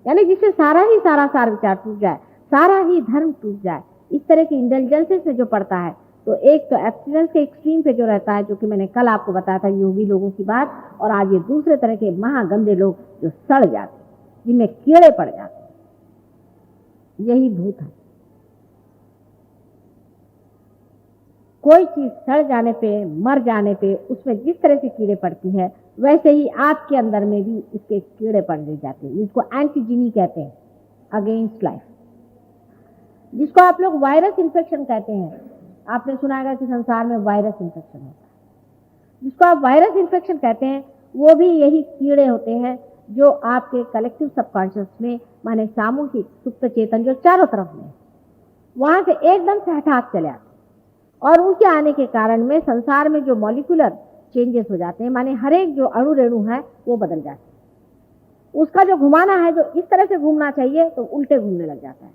यानी जिससे सारा सार विचार टूट जाए, सारा ही धर्म टूट जाए। इस तरह की इंटेलिजेंसेस में जो पड़ता है, तो एक तो एब्स्टिनेंस के एक्सट्रीम पे जो रहता है, जो कि मैंने कल आपको बताया था योगी लोगों की बात, और आज ये दूसरे तरह के महागंदे लोग जो सड़ जाते, जिनमें कीड़े पड़ जाते, यही भूत है। कोई चीज सड़ जाने पे, मर जाने पे, उसमें जिस तरह से कीड़े पड़ती है, वैसे ही आपके अंदर में भी इसके कीड़े पड़ जाते हैं, जिसको एंटीजीनी कहते हैं, अगेंस्ट लाइफ, जिसको आप लोग वायरस इन्फेक्शन कहते हैं। आपने सुना होगा कि संसार में वायरस इन्फेक्शन होता है, जिसको आप वायरस इन्फेक्शन कहते हैं, वो भी यही कीड़े होते हैं जो आपके कलेक्टिव सबकॉन्शियस में, माने सामूहिक सुप्त चेतन जो चारों तरफ में, वहां से एकदम से हठात चले आते, और उनके आने के कारण में संसार में जो मॉलिक्यूलर चेंजेस हो जाते हैं, माने हर एक जो अणु रेणु है वो बदल जाते हैं। उसका जो घुमाना है, जो इस तरह से घूमना चाहिए तो उल्टे घूमने लग जाता है।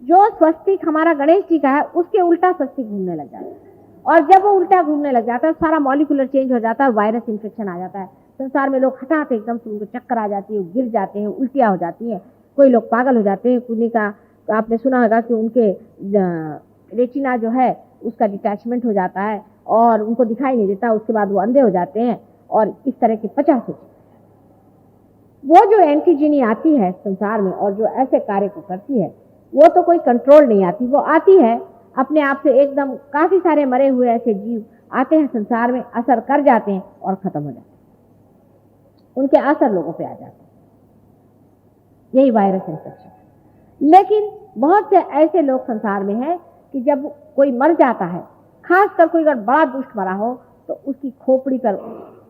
जो स्वस्तिक हमारा गणेश जी का है, उसके उल्टा स्वस्तिक घूमने लग जाता है, और जब वो उल्टा घूमने लग जाता है सारा मॉलिक्यूलर चेंज हो जाता है, वायरस इन्फेक्शन आ जाता है। संसार में लोग हठात एकदम से उनको चक्कर आ जाती है, गिर जाते हैं, उल्टियाँ हो जाती हैं, कोई लोग पागल हो जाते हैं। कुनी का तो आपने सुना होगा कि उनके रेटिना जो है उसका डिटैचमेंट हो जाता है और उनको दिखाई नहीं देता, उसके बाद वो अंधे हो जाते हैं, और इस तरह की 50 चीजें। वो जो एंटीजीनी आती है संसार में और जो ऐसे कार्य को करती है, वो तो कोई कंट्रोल नहीं आती, वो आती है अपने आप से एकदम। काफी सारे मरे हुए ऐसे जीव आते हैं संसार में, असर कर जाते हैं और खत्म हो जाते हैं, उनके असर लोगों पे आ जाते हैं, यही वायरस इन्फेक्शन। लेकिन बहुत से ऐसे लोग संसार में हैं कि जब कोई मर जाता है, खासकर कोई अगर बड़ा दुष्ट मरा हो, तो उसकी खोपड़ी पर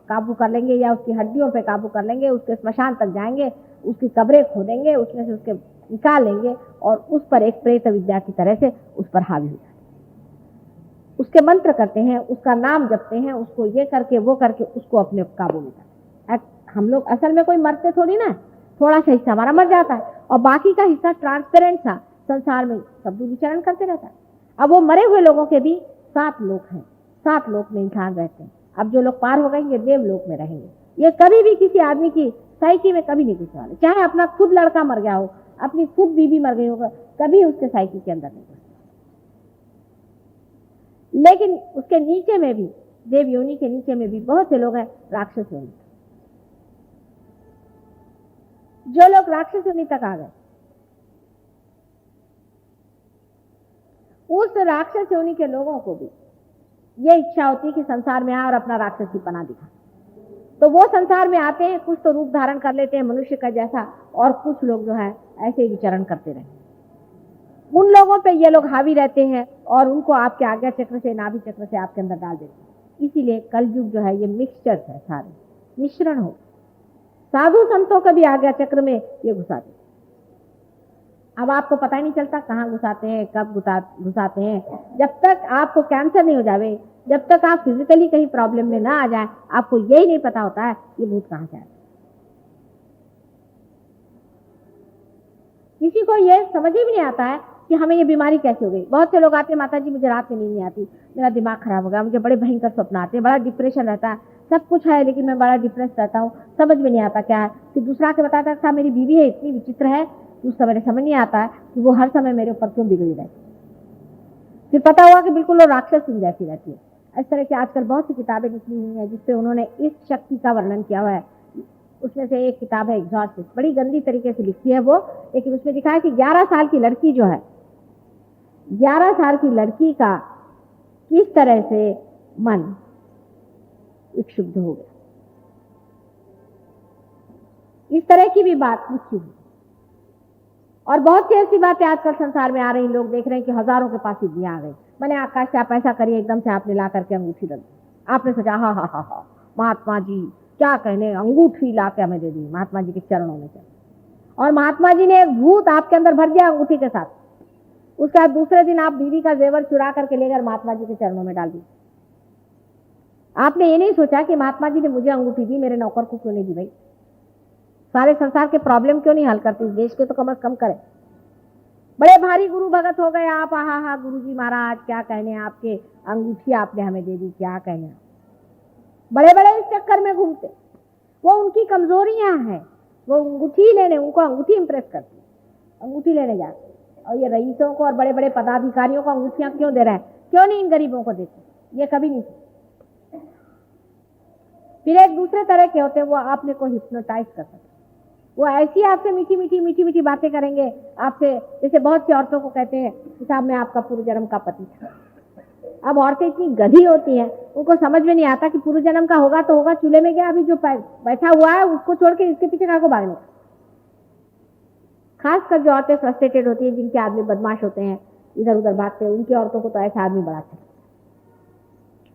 काबू कर लेंगे या उसकी हड्डियों पे काबू कर लेंगे, उसके स्मशान तक जाएंगे, उसकी कब्रें खोदेंगे, उसमें से उसके निकाल लेंगे और उस पर एक प्रेत विद्या की तरह से उस पर हावी हो जाते हैं। उसके मंत्र करते हैं, उसका नाम जपते हैं, उसको ये करके वो करके उसको अपने काबू में करते हैं। हम लोग असल में कोई मरते थोड़ी ना, थोड़ा सा हिस्सा हमारा मर जाता है और बाकी का हिस्सा ट्रांसपेरेंट सा संसार में सब विचरण करते रहता है। अब वो मरे हुए लोगों के भी 7 लोक हैं, 7 लोक में इंसान रहते हैं। अब जो लोग पार हो गए ये देवलोक में रहेंगे। ये कभी भी किसी आदमी की साइकी में कभी नहीं घुसने वाले, चाहे अपना खुद लड़का मर गया हो, अपनी खुद बीवी मर गई होगा, कभी उसके साइकी के अंदर नहीं घुसने। लेकिन उसके नीचे में भी, देव योनि के नीचे में भी बहुत से लोग हैं राक्षस योनि। जो लोग राक्षस योनि तक आ गए, उस राक्षस योनि के लोगों को भी ये इच्छा होती है कि संसार में आए और अपना राक्षसी पना दिखा। तो वो संसार में आते हैं, कुछ तो रूप धारण कर लेते हैं मनुष्य का जैसा, और कुछ लोग जो है ऐसे ही विचरण करते रहे। उन लोगों पे ये लोग हावी रहते हैं और उनको आपके आज्ञा चक्र से, नाभि चक्र से आपके अंदर डाल देते हैं। इसीलिए कलयुग जो है ये मिक्सचर है, सारे मिश्रण हो। साधु संतों का भी आज्ञा चक्र में ये घुसाते। अब आपको पता ही नहीं चलता कहाँ घुसाते हैं, कब घुसाते हैं। जब तक आपको कैंसर नहीं हो जाए, जब तक आप फिजिकली कहीं प्रॉब्लम में ना आ जाए, आपको यही नहीं पता होता है ये भूत कहाँ से आए। किसी को ये समझ ही नहीं आता है कि हमें ये बीमारी कैसे हो गई। बहुत से लोग आते हैं, माता जी मुझे रात में नींद नहीं आती, मेरा दिमाग खराब हो गया, मुझे बड़े भयंकर स्वप्न आते हैं, बड़ा डिप्रेशन रहता है, सब कुछ है लेकिन मैं बड़ा डिप्रेस रहता हूँ, समझ में नहीं आता क्या है। फिर दूसरा के बताता था मेरी बीवी है इतनी विचित्र है, उस समय समझ नहीं आता है कि वो हर समय मेरे ऊपर क्यों बिगड़ी रहती। फिर पता हुआ कि बिल्कुल वो राक्षस जैसी रहती है। इस तरह की आजकल बहुत सी किताबें निकली हुई हैं जिसपे उन्होंने इस शक्ति का वर्णन किया हुआ है। उसमें से एक किताब है एग्जॉर्सिस्ट, बड़ी गंदी तरीके से लिखी है वो, लेकिन उसमें दिखा है कि 11 साल की लड़की जो है, 11 साल की लड़की का किस तरह से मन विक्षुब्ध हो गया। इस तरह की भी बात लिखी हुई। और बहुत सी ऐसी बातें आजकल संसार में आ रही, लोग देख रहे हैं कि हजारों के पास सिद्धियां आ गई। मैंने आकाश से आप ऐसा करिए, एकदम से आपने ला करके अंगूठी रख दी। आपने सोचा हा हा हा हा महात्मा जी क्या कहने, अंगूठी ला के हमें दे दी, महात्मा जी के चरणों में चल। और महात्मा जी ने एक भूत आपके अंदर भर दिया अंगूठी के साथ। उसके बाद दूसरे दिन आप बीवी का जेवर चुरा करके लेकर महात्मा जी के चरणों में डाल दी। आपने ये नहीं सोचा कि महात्मा जी ने मुझे अंगूठी दी, मेरे नौकर को क्यों नहीं दी। भाई सारे संसार के प्रॉब्लम क्यों नहीं हल करती, इस देश के तो कम से कम करें। बड़े भारी गुरु भगत हो गए आप, हा हा गुरु जी महाराज क्या कहने, आपके अंगूठी आपने हमें दे दी, क्या कहने। बड़े बड़े इस चक्कर में घूमते, वो उनकी कमजोरियां हैं, वो अंगूठी लेने, उनको अंगूठी इंप्रेस करती, अंगूठी लेने जाते। और ये रईसों को और बड़े बड़े पदाधिकारियों को अंगूठियां क्यों दे रहे हैं, क्यों नहीं इन गरीबों को देते, ये कभी नहीं। फिर एक दूसरे तरह के होते हैं, वो आपने को हिप्नोटाइज कर सकते, वो ऐसी आपसे मीठी मीठी मीठी मीठी बातें करेंगे आपसे, जैसे बहुत सी औरतों को कहते हैं कि साहब मैं आपका पूर्व जन्म का पति था। अब औरतें इतनी गधी होती हैं, उनको समझ में नहीं आता कि पूर्व जन्म का होगा तो होगा, चूल्हे में गया, अभी जो बैठा हुआ है उसको छोड़ के इसके पीछे कहाँ को भागने। खासकर जो औरतें फ्रस्ट्रेटेड होती हैं, जिनके आदमी बदमाश होते हैं, इधर उधर भागते हैं, उनकी औरतों को तो ऐसा आदमी बड़ा अच्छा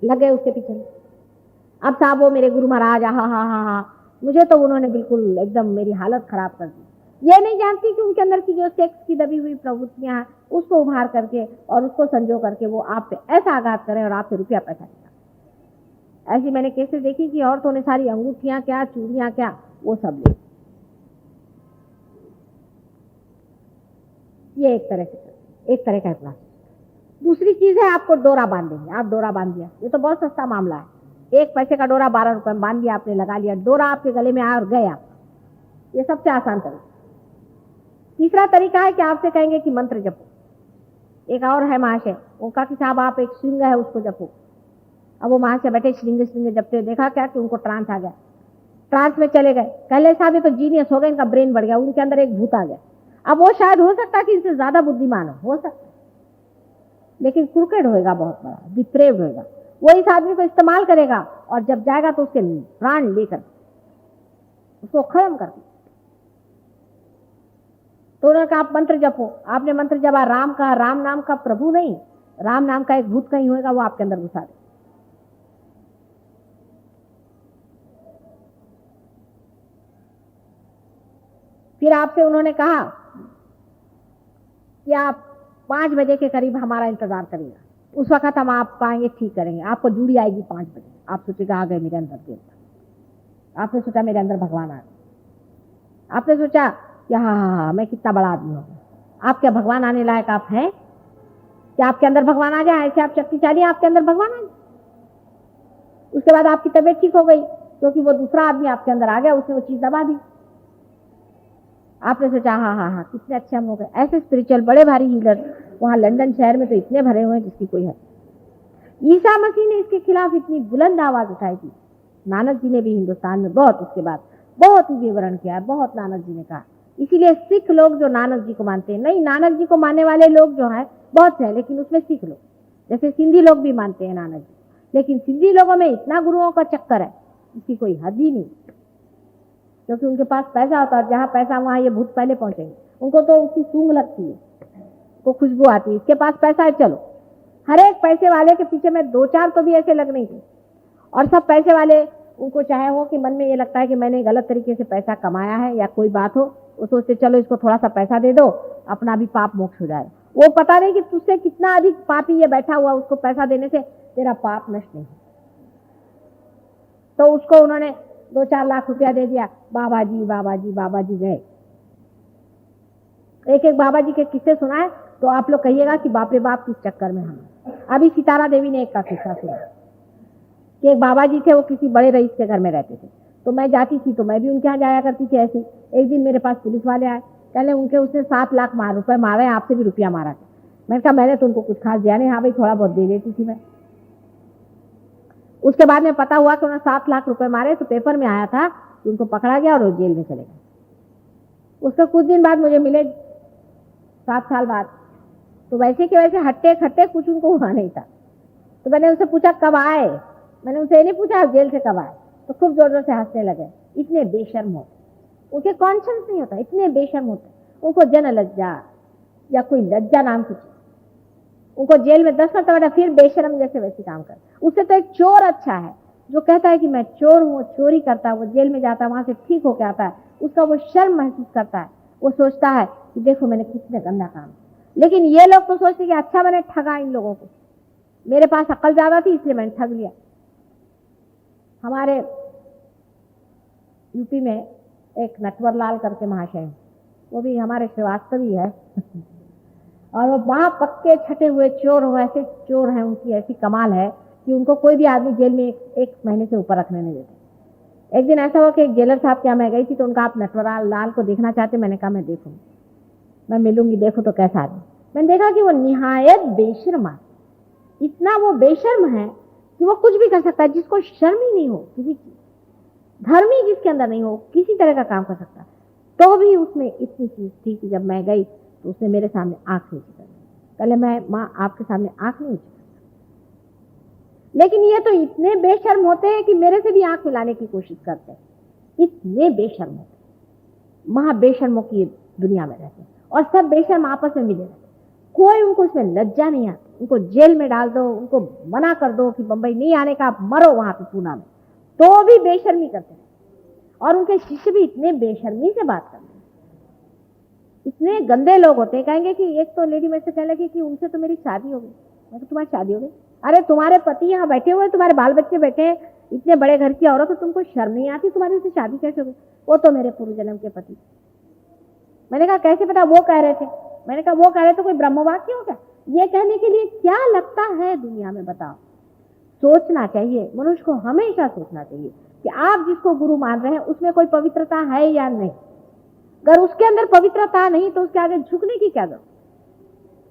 लग गए उसके पीछे। अब साहब वो मेरे गुरु महाराज, हा हा हा हा, मुझे तो उन्होंने बिल्कुल एकदम मेरी हालत खराब कर दी। ये नहीं जानती कि उनके अंदर की जो सेक्स की दबी हुई प्रवृत्तियां हैं, उसको उभार करके और उसको संजो करके वो आप पे ऐसा आघात करें और आपसे रुपया पैसा निकाले। ऐसी मैंने केसेस देखी कि औरतों ने सारी अंगूठियां क्या, चूड़ियां क्या, वो सब ले। ये एक तरह का प्लास्टिक। दूसरी चीज है, आपको डोरा बांध देंगे। आप डोरा बांध दिया, ये तो बहुत सस्ता मामला है, 1 पैसे का डोरा 12 रुपए में बांध दिया आपने, लगा लिया, डोरा आपके गले में आया और गया। ये सबसे आसान तरीका। तीसरा तरीका है कि आपसे कहेंगे कि मंत्र जपो। एक और है महाशय, उनका कि साहब आप एक श्रृंग है उसको जपो। अब वो महाशय बैठे श्रृंग जपते, देखा क्या कि उनको ट्रांस आ गया, ट्रांस में चले गए। कहले साहब ये तो जीनियस हो गए, इनका ब्रेन बढ़ गया, उनके अंदर एक भूत आ गया। अब वो शायद हो सकता है कि इनसे ज्यादा बुद्धिमान हो सकता, लेकिन क्रिकेट होएगा, बहुत बड़ा डिप्रेव्ड होएगा। वो इस आदमी को इस्तेमाल करेगा और जब जाएगा तो उसके प्राण लेकर उसको खत्म कर दिया। तो उन्होंने कहा आप मंत्र जपो। आपने मंत्र जपा, राम कहा, राम नाम का प्रभु नहीं, राम नाम का एक भूत कहीं होएगा, वो आपके अंदर घुसा दे। फिर आपसे उन्होंने कहा कि आप 5 बजे के करीब हमारा इंतजार करिएगा, उस वक्त हम आपको आएंगे, ठीक करेंगे, आपको जूड़ी आएगी 5 बजे। आप सोचेगा आ गए मेरे अंदर देवता, आपने सोचा मेरे अंदर भगवान आ गए, आपने सोचा कि हाँ मैं कितना बड़ा आदमी हूँ। आप क्या भगवान आने लायक आप हैं? क्या आपके अंदर भगवान आ जाए? ऐसे आप शक्तिशाली, आपके अंदर भगवान आ जाए। उसके बाद आपकी तबीयत ठीक हो गई क्योंकि वो दूसरा आदमी आपके अंदर आ गया, उसने वो चीज दबा दी। आपने सोचा हाँ हाँ हाँ कितने अच्छे हम हो गए। ऐसे स्पिरिचुअल बड़े भारी हीलर वहां लंदन शहर में तो इतने भरे हुए हैं जिसकी कोई है। ईसा मसीह ने इसके खिलाफ इतनी बुलंद आवाज उठाई थी। नानक जी ने भी हिंदुस्तान में बहुत उसके बाद बहुत ही विवरण किया, बहुत नानक जी ने कहा। इसीलिए सिख लोग जो नानक जी को मानते हैं, नहीं नानक जी को मानने वाले लोग जो हैं बहुत हैं, लेकिन उसमें सिख लोग, जैसे सिंधी लोग भी मानते हैं नानक जी, लेकिन सिंधी लोगों में इतना गुरुओं का चक्कर है, इसकी कोई हद ही नहीं, क्योंकि उनके पास पैसा होता है, जहाँ पैसा वहाँ ये भूत पहले पहुंचेंगे। उनको तो उसकी सूंघ लगती है, को खुशबू आती है, इसके पास पैसा है चलो। हर एक पैसे वाले के पीछे में 2-4 तो भी ऐसे लगने थे, और सब पैसे वाले उनको चाहे हो कि मन में ये लगता है कि मैंने गलत तरीके से पैसा कमाया है या कोई बात हो, वो सोचते चलो इसको थोड़ा सा पैसा दे दो, अपना भी पाप मोक्ष हो जाए। वो पता नहीं कि तुझसे कितना अधिक पापी ये बैठा हुआ, उसको पैसा देने से तेरा पाप नष्ट नहीं। तो उसको उन्होंने 2-4 लाख रुपया दे दिया, बाबा जी बाबा जी बाबा जी गए। एक एक बाबा जी के किस्से सुनाए तो आप लोग कहिएगा कि बाप रे बाप किस चक्कर में हम। अभी सितारा देवी ने एक का किस्सा सुना कि एक बाबा जी थे, वो किसी बड़े रईस के घर में रहते थे, तो मैं जाती थी तो मैं भी उनके यहाँ जाया करती थी। ऐसे एक दिन मेरे पास पुलिस वाले आए, कहने उनके उसने 7 लाख रुपए मारे, आपसे भी रुपया मारा था। मैंने कहा मैंने तो उनको कुछ खास दिया नहीं, हाँ भाई थोड़ा बहुत दे देती थी मैं। उसके बाद में पता हुआ कि उन्होंने 7 लाख रुपए मारे, तो पेपर में आया था कि उनको पकड़ा गया और वो जेल में चले गए। उसके कुछ दिन बाद मुझे मिले, 7 साल बाद, तो वैसे के वैसे हट्टे खट्टे, कुछ उनको हुआ नहीं था। तो मैंने उनसे पूछा कब आए, मैंने उनसे ये नहीं पूछा आप जेल से कब आए, तो खूब जोर जोर से हंसने लगे। इतने बेशर्म हो, उनके कॉन्शियस नहीं होता, इतने बेशर्म होते, उनको जन लज्जा या कोई लज्जा नाम की चीज, उनको जेल में 10 मरतबा फिर बेशर्म जैसे वैसे काम कर। उससे तो एक चोर अच्छा है, जो कहता है कि मैं चोर हूँ, चोरी करता है, वो जेल में जाता है, वहां से ठीक होकर आता है, उसका वो शर्म महसूस करता है, वो सोचता है कि देखो मैंने कितने गंदा काम। लेकिन ये लोग तो सोचते कि अच्छा मैंने ठगा इन लोगों को, मेरे पास अक्ल ज्यादा थी इसलिए मैंने ठग लिया। हमारे यूपी में एक नटवर लाल करके महाशय हैं, वो भी हमारे श्रीवास्तव ही है और वो वहां पक्के छटे हुए चोर हो, ऐसे चोर हैं, उनकी ऐसी कमाल है कि उनको कोई भी आदमी जेल में 1 महीने से ऊपर रखने नहीं देते। एक दिन ऐसा हुआ कि एक जेलर साहब के यहाँ मैं गई थी, तो उनका आप नटवर लाल को देखना चाहते, मैंने कहा मैं देखूंगी, मैं मिलूंगी, देखो तो कैसा आदमी। मैंने देखा कि वो निहायत बेशर्म है, इतना वो बेशर्म है कि वो कुछ भी कर सकता है, जिसको शर्म ही नहीं हो, किसी धर्म ही जिसके अंदर नहीं हो, किसी तरह का काम कर सकता है। तो भी उसमें इतनी चीज थी कि जब मैं गई तो उसने मेरे सामने आंख नहीं उठाई। पहले मैं माँ आपके सामने आंख नहीं उठाई, लेकिन ये तो इतने बेशर्म होते हैं कि मेरे से भी आंख मिलाने की कोशिश करते हैं, इतने बेशर्म होते, महा बेशर्मों की दुनिया में रहते हैं, और सब बेशर्म आपस में मिले रहते, कोई उनको उसमें लज्जा नहीं आती। उनको जेल में डाल दो, उनको मना कर दो कि बंबई नहीं आने का, आप मरो वहां पे पूना में, तो भी बेशर्मी करते हैं। और उनके शिष्य भी इतने बेशर्मी से बात करते हैं, इतने गंदे लोग होते हैं। कहेंगे कि एक तो लेडी मेरे से कह लगी कि उनसे तो मेरी शादी हो गई। मैं तो तुम्हारी शादी हो गई, अरे तुम्हारे पति यहाँ बैठे हुए, तुम्हारे बाल बच्चे बैठे हैं, इतने बड़े घर की औरत, तो तुमको शर्म नहीं आती, तुम्हारी उससे शादी कैसे हो गई? वो तो मेरे पूर्व जन्म के पति। मैंने कहा कैसे पता? वो कह रहे थे। मैंने कहा वो कह रहे तो कोई ब्रह्मवाक्य हो क्या? ये कहने के लिए क्या लगता है दुनिया में, बताओ। सोचना चाहिए, मनुष्य को हमेशा सोचना चाहिए कि आप जिसको गुरु मान रहे हैं उसमें कोई पवित्रता है या नहीं। अगर उसके अंदर पवित्रता नहीं तो उसके आगे झुकने की क्या जरूरत,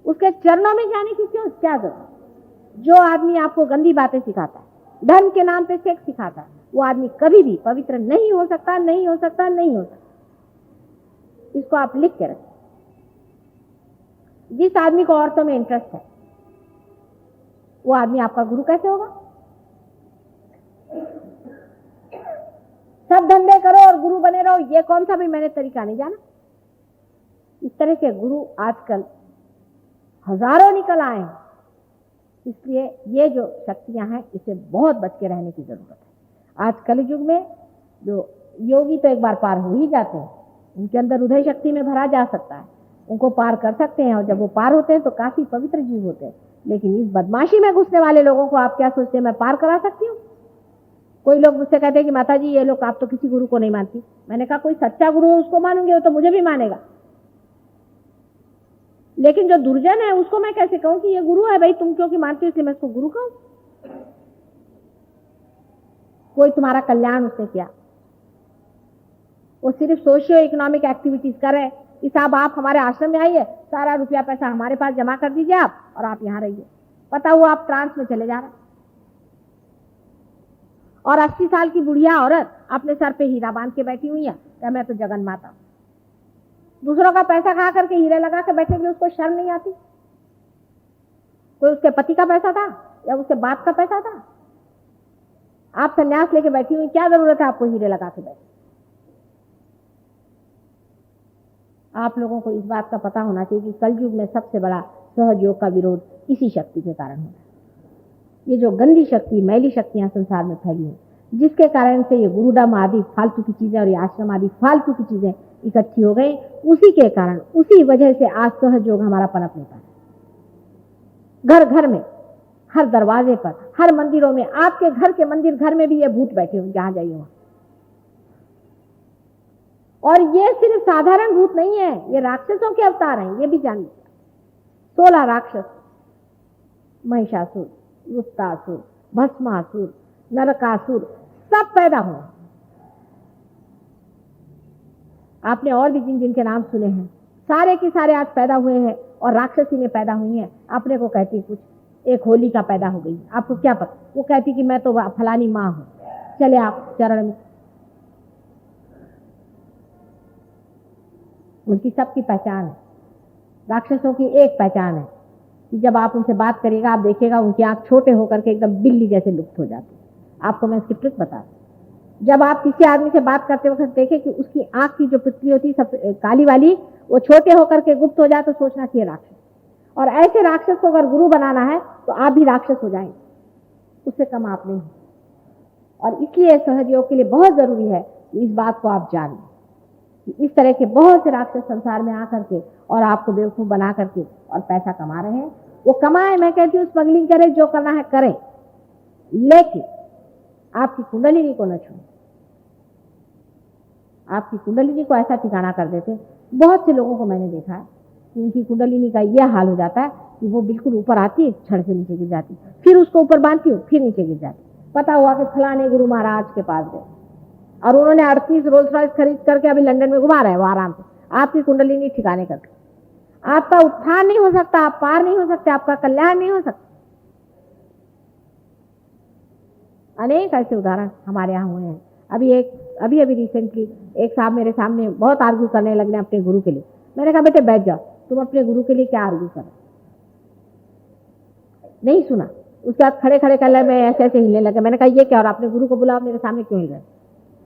उसके चरणों में जाने की क्यों क्या जरूरत? जो आदमी आपको गंदी बातें सिखाता है, धर्म के नाम पे सेक्स सिखाता है, वो आदमी कभी भी पवित्र नहीं हो सकता, नहीं हो सकता, नहीं हो सकता। इसको आप लिख के रखें। जिस आदमी को औरतों में इंटरेस्ट है, वो आदमी आपका गुरु कैसे होगा? सब धंधे करो और गुरु बने रहो, ये कौन सा भी मैंने तरीका नहीं जाना। इस तरह के गुरु आजकल हजारों निकल आए हैं, इसलिए ये जो शक्तियां हैं इससे बहुत बच के रहने की जरूरत है। आज कलयुग में जो योगी तो एक बार पार हो ही जाते हैं, उनके अंदर हृदय शक्ति में भरा जा सकता है, उनको पार कर सकते हैं, और जब वो पार होते हैं तो काफी पवित्र जीव होते हैं। लेकिन इस बदमाशी में घुसने वाले लोगों को आप क्या सोचते हैं मैं पार करा सकती हूँ? कोई लोग मुझसे कहते हैं कि माता जी ये लोग आप तो किसी गुरु को नहीं मानती। मैंने कहा कोई सच्चा गुरु हो उसको मानूंगी, वो तो मुझे भी मानेगा, लेकिन जो दुर्जन है उसको मैं कैसे कहूं कि ये गुरु है? भाई तुम क्योंकि मानती हो इसलिए मैं उसको गुरु कहूं? कोई तुम्हारा कल्याण उसने किया, वो सिर्फ सोशियो इकोनॉमिक एक्टिविटीज कर रहे कि साहब आप हमारे आश्रम में आइए, सारा रुपया पैसा हमारे पास जमा कर दीजिए आप, और आप यहाँ रहिए। पता हुआ आप ट्रांस में चले जा रहे हैं। और 80 साल की बुढ़िया औरत अपने सर पे हीरा बांध के बैठी हुई है, क्या मैं तो जगन माता। दूसरों का पैसा खा करके हीरे लगा के बैठेंगे, उसको शर्म नहीं आती? कोई उसके पति का पैसा था या उसके बाप का पैसा था? आप संन्यास लेके बैठी हुई, क्या जरूरत है आपको हीरे लगा के बैठे? आप लोगों को इस बात का पता होना चाहिए कि कलयुग में सबसे बड़ा सहयोग का विरोध इसी शक्ति के कारण होता है। ये जो गंदी शक्ति, मैली शक्तियां संसार में फैली हैं, जिसके कारण से ये गुरुडम आदि फालतू की चीजें और ये आश्रम आदि फालतू की चीजें इकट्ठी हो गई, उसी के कारण, उसी वजह से आज सहयोग हमारा पनप नहीं पाता। घर घर में, हर दरवाजे पर, हर मंदिरों में, आपके घर के मंदिर घर में भी ये भूत बैठे हुए, जहां जाइए वहां। और ये सिर्फ साधारण भूत नहीं है, ये राक्षसों के अवतार हैं, ये भी जानिए। 16 राक्षस, महिषासुर, उत्तासुर, भस्मासुर, नरकासुर, सब पैदा हुए। आपने और भी जिन जिनके नाम सुने हैं, सारे के सारे आज पैदा हुए हैं और राक्षसी ने पैदा हुई हैं। अपने को कहती कुछ, एक होली का पैदा हो गई, आपको क्या पता? वो कहती कि मैं तो फलानी माँ हूं। चले आप चरण में, उनकी सबकी पहचान है। राक्षसों की एक पहचान है कि जब आप उनसे बात करिएगा, आप देखिएगा उनकी आंख छोटे होकर के एकदम बिल्ली जैसे लुप्त हो जाती है। आपको मैं इसकी ट्रिक बता दूं, जब आप किसी आदमी से बात करते वक्त देखें कि उसकी आंख की जो पृथ्वी होती है सब काली वाली, वो छोटे होकर के गुप्त हो जाए, तो सोचना चाहिए राक्षस। और ऐसे राक्षस को अगर गुरु बनाना है तो आप भी राक्षस हो जाएंगे, उससे कम आप नहीं। और इसलिए सहयोग के लिए बहुत जरूरी है कि इस बात को आप जान लें कि इस तरह के बहुत से राक्षस संसार में आकर के और आपको बेवकूफ बना करके और पैसा कमा रहे हैं। वो कमाए, मैं कहती हूँ स्मगलिंग करे, जो करना है करें, लेकिन आपकी कुंडलिनी को न छूए। आपकी कुंडलिनी को ऐसा ठिकाना कर देते, बहुत से लोगों को मैंने देखा है कि उनकी कुंडलिनी का यह हाल हो जाता है कि वो बिल्कुल ऊपर आती है, क्षण से नीचे गिर जाती, फिर उसको ऊपर बांधती हो, फिर नीचे गिर जाती। पता हुआ कि फलाने गुरु महाराज के पास गए और उन्होंने 38 रोल्स रॉयस खरीद करके अभी लंदन में घुमा रहे हैं वो आराम से, आपकी कुंडलिनी ठिकाने करके। आपका उत्थान नहीं हो सकता, आप पार नहीं हो सकते, आपका कल्याण नहीं हो सकता। अनेक ऐसे उदाहरण हमारे यहाँ हुए हैं। अभी रिसेंटली एक साहब मेरे सामने बहुत आर्ग्यू करने लगे अपने गुरु के लिए। मैंने कहा बेटे बैठ जाओ, तुम अपने गुरु के लिए क्या आर्ग्यू कर? नहीं सुना। उसके बाद खड़े खड़े कलर में ऐसे ऐसे हिलने लगे। मैंने कहा ये क्या, और अपने गुरु को बुलाओ, मेरे सामने क्यों हिल रहे?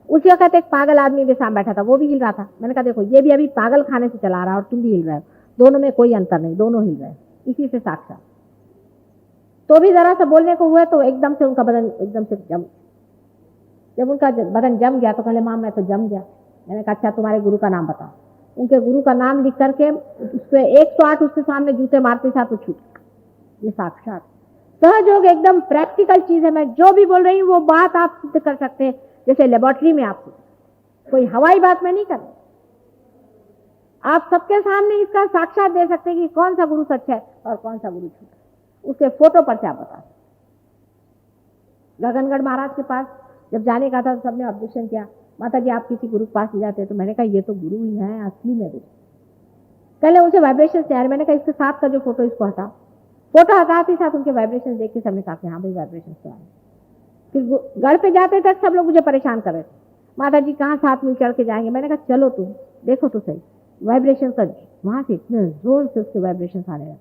उसी वक्त एक पागल आदमी भी सामने बैठा था, वो भी हिल रहा था। मैंने कहा देखो, ये भी अभी पागल खाने से चला रहा है और तुम भी हिल रहे हो, दोनों में कोई अंतर नहीं, दोनों हिल रहे हैं इसी से साक्षात। तो भी जरा सा बोलने को हुआ तो एकदम से उनका बदन एकदम से जब उनका बदन जम गया तो कहले मां मैं तो जम गया। मैंने कहा अच्छा तुम्हारे गुरु का नाम बताओ। उनके गुरु का नाम लिख करके उसपे 108 उसके सामने जूते मारते साथ वो छूट। ये साक्षात सहयोग एकदम प्रैक्टिकल चीज है। मैं जो भी बोल रही हूँ वो बात आप सिद्ध कर सकते हैं, जैसे लेबोरेटरी में आप, कोई हवाई बात में नहीं कर रहे। आप सबके सामने इसका साक्षात दे सकते हैं कि कौन सा गुरु सच है और कौन सा गुरु झूठ है। उसके फोटो पर से आप बता। गगनगढ़ महाराज के पास जब जाने का था तो सबने ऑब्जेक्शन किया, माता जी आप किसी गुरु के पास नहीं जाते। तो मैंने कहा ये तो गुरु ही है असली में गुरु। पहले उनसे वाइब्रेशन से आए, मैंने कहा इसके साथ का जो फोटो इसको हटाओ। फोटो हटाते साथ उनके वाइब्रेशन देख के सबने कहा कि हाँ भाई वाइब्रेशन तो आए। फिर गढ़ पे जाते तक सब लोग मुझे परेशान कर रहे थे, माता जी कहाँ साथ में चढ़ के जाएंगे। मैंने कहा चलो तुम देखो तो सही, वाइब्रेशन का वहां से इतने जोर से उसके वाइब्रेशन आने लगे,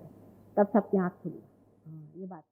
तब सबकी आंख खुली। ये बात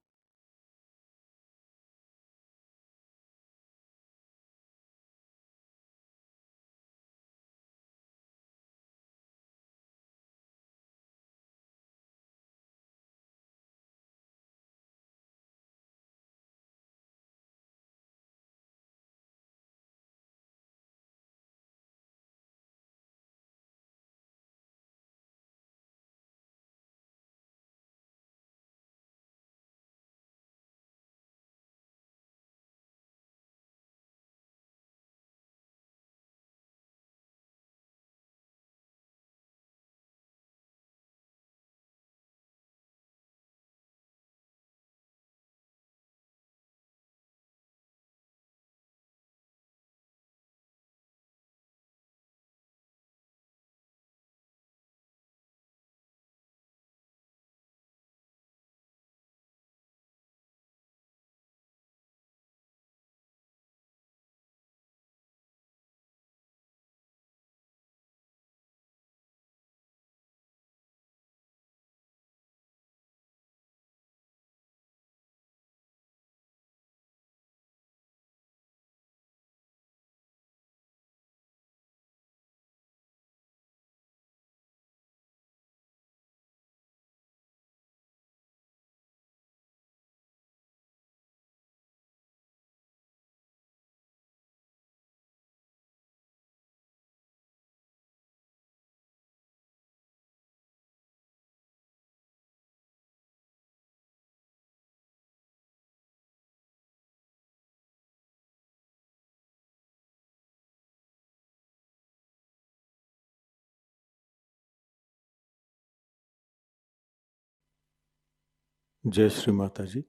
जय श्री माता जी।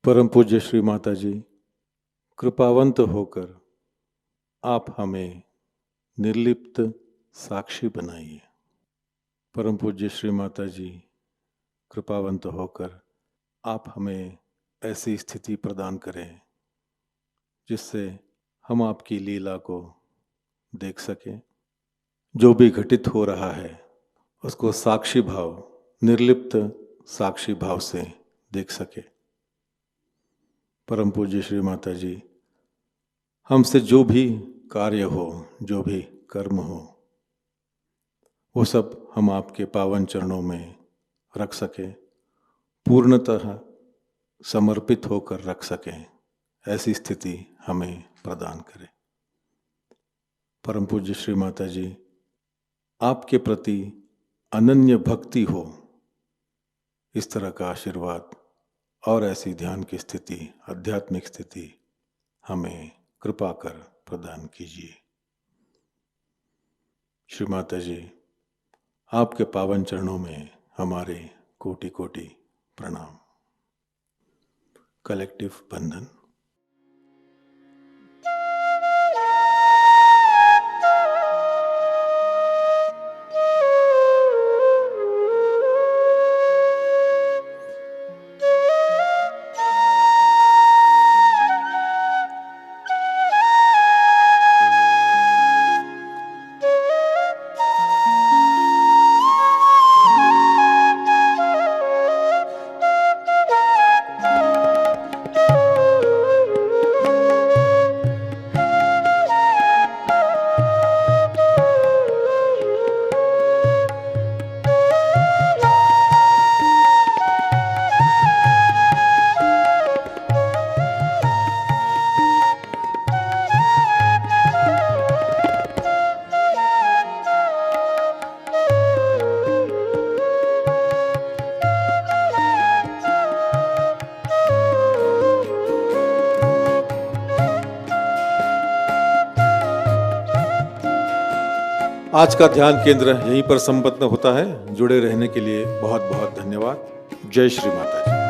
परम पूज्य श्री माता जी, कृपावंत होकर आप हमें निर्लिप्त साक्षी बनाइए। परम पूज्य श्री माता जी, कृपावंत होकर आप हमें ऐसी स्थिति प्रदान करें जिससे हम आपकी लीला को देख सकें। जो भी घटित हो रहा है उसको साक्षी भाव, निर्लिप्त साक्षी भाव से देख सके। परम पूज्य श्री माता जी, हमसे जो भी कार्य हो, जो भी कर्म हो, वो सब हम आपके पावन चरणों में रख सके, पूर्णतः समर्पित होकर रख सकें, ऐसी स्थिति हमें प्रदान करें। परम पूज्य श्री माता जी, आपके प्रति अनन्य भक्ति हो, इस तरह का आशीर्वाद और ऐसी ध्यान की स्थिति, आध्यात्मिक स्थिति हमें कृपा कर प्रदान कीजिए। श्री माता जी, आपके पावन चरणों में हमारे कोटि कोटि प्रणाम। कलेक्टिव बंधन। आज का ध्यान केंद्र यहीं पर संपन्न होता है। जुड़े रहने के लिए बहुत बहुत धन्यवाद। जय श्री माता जी।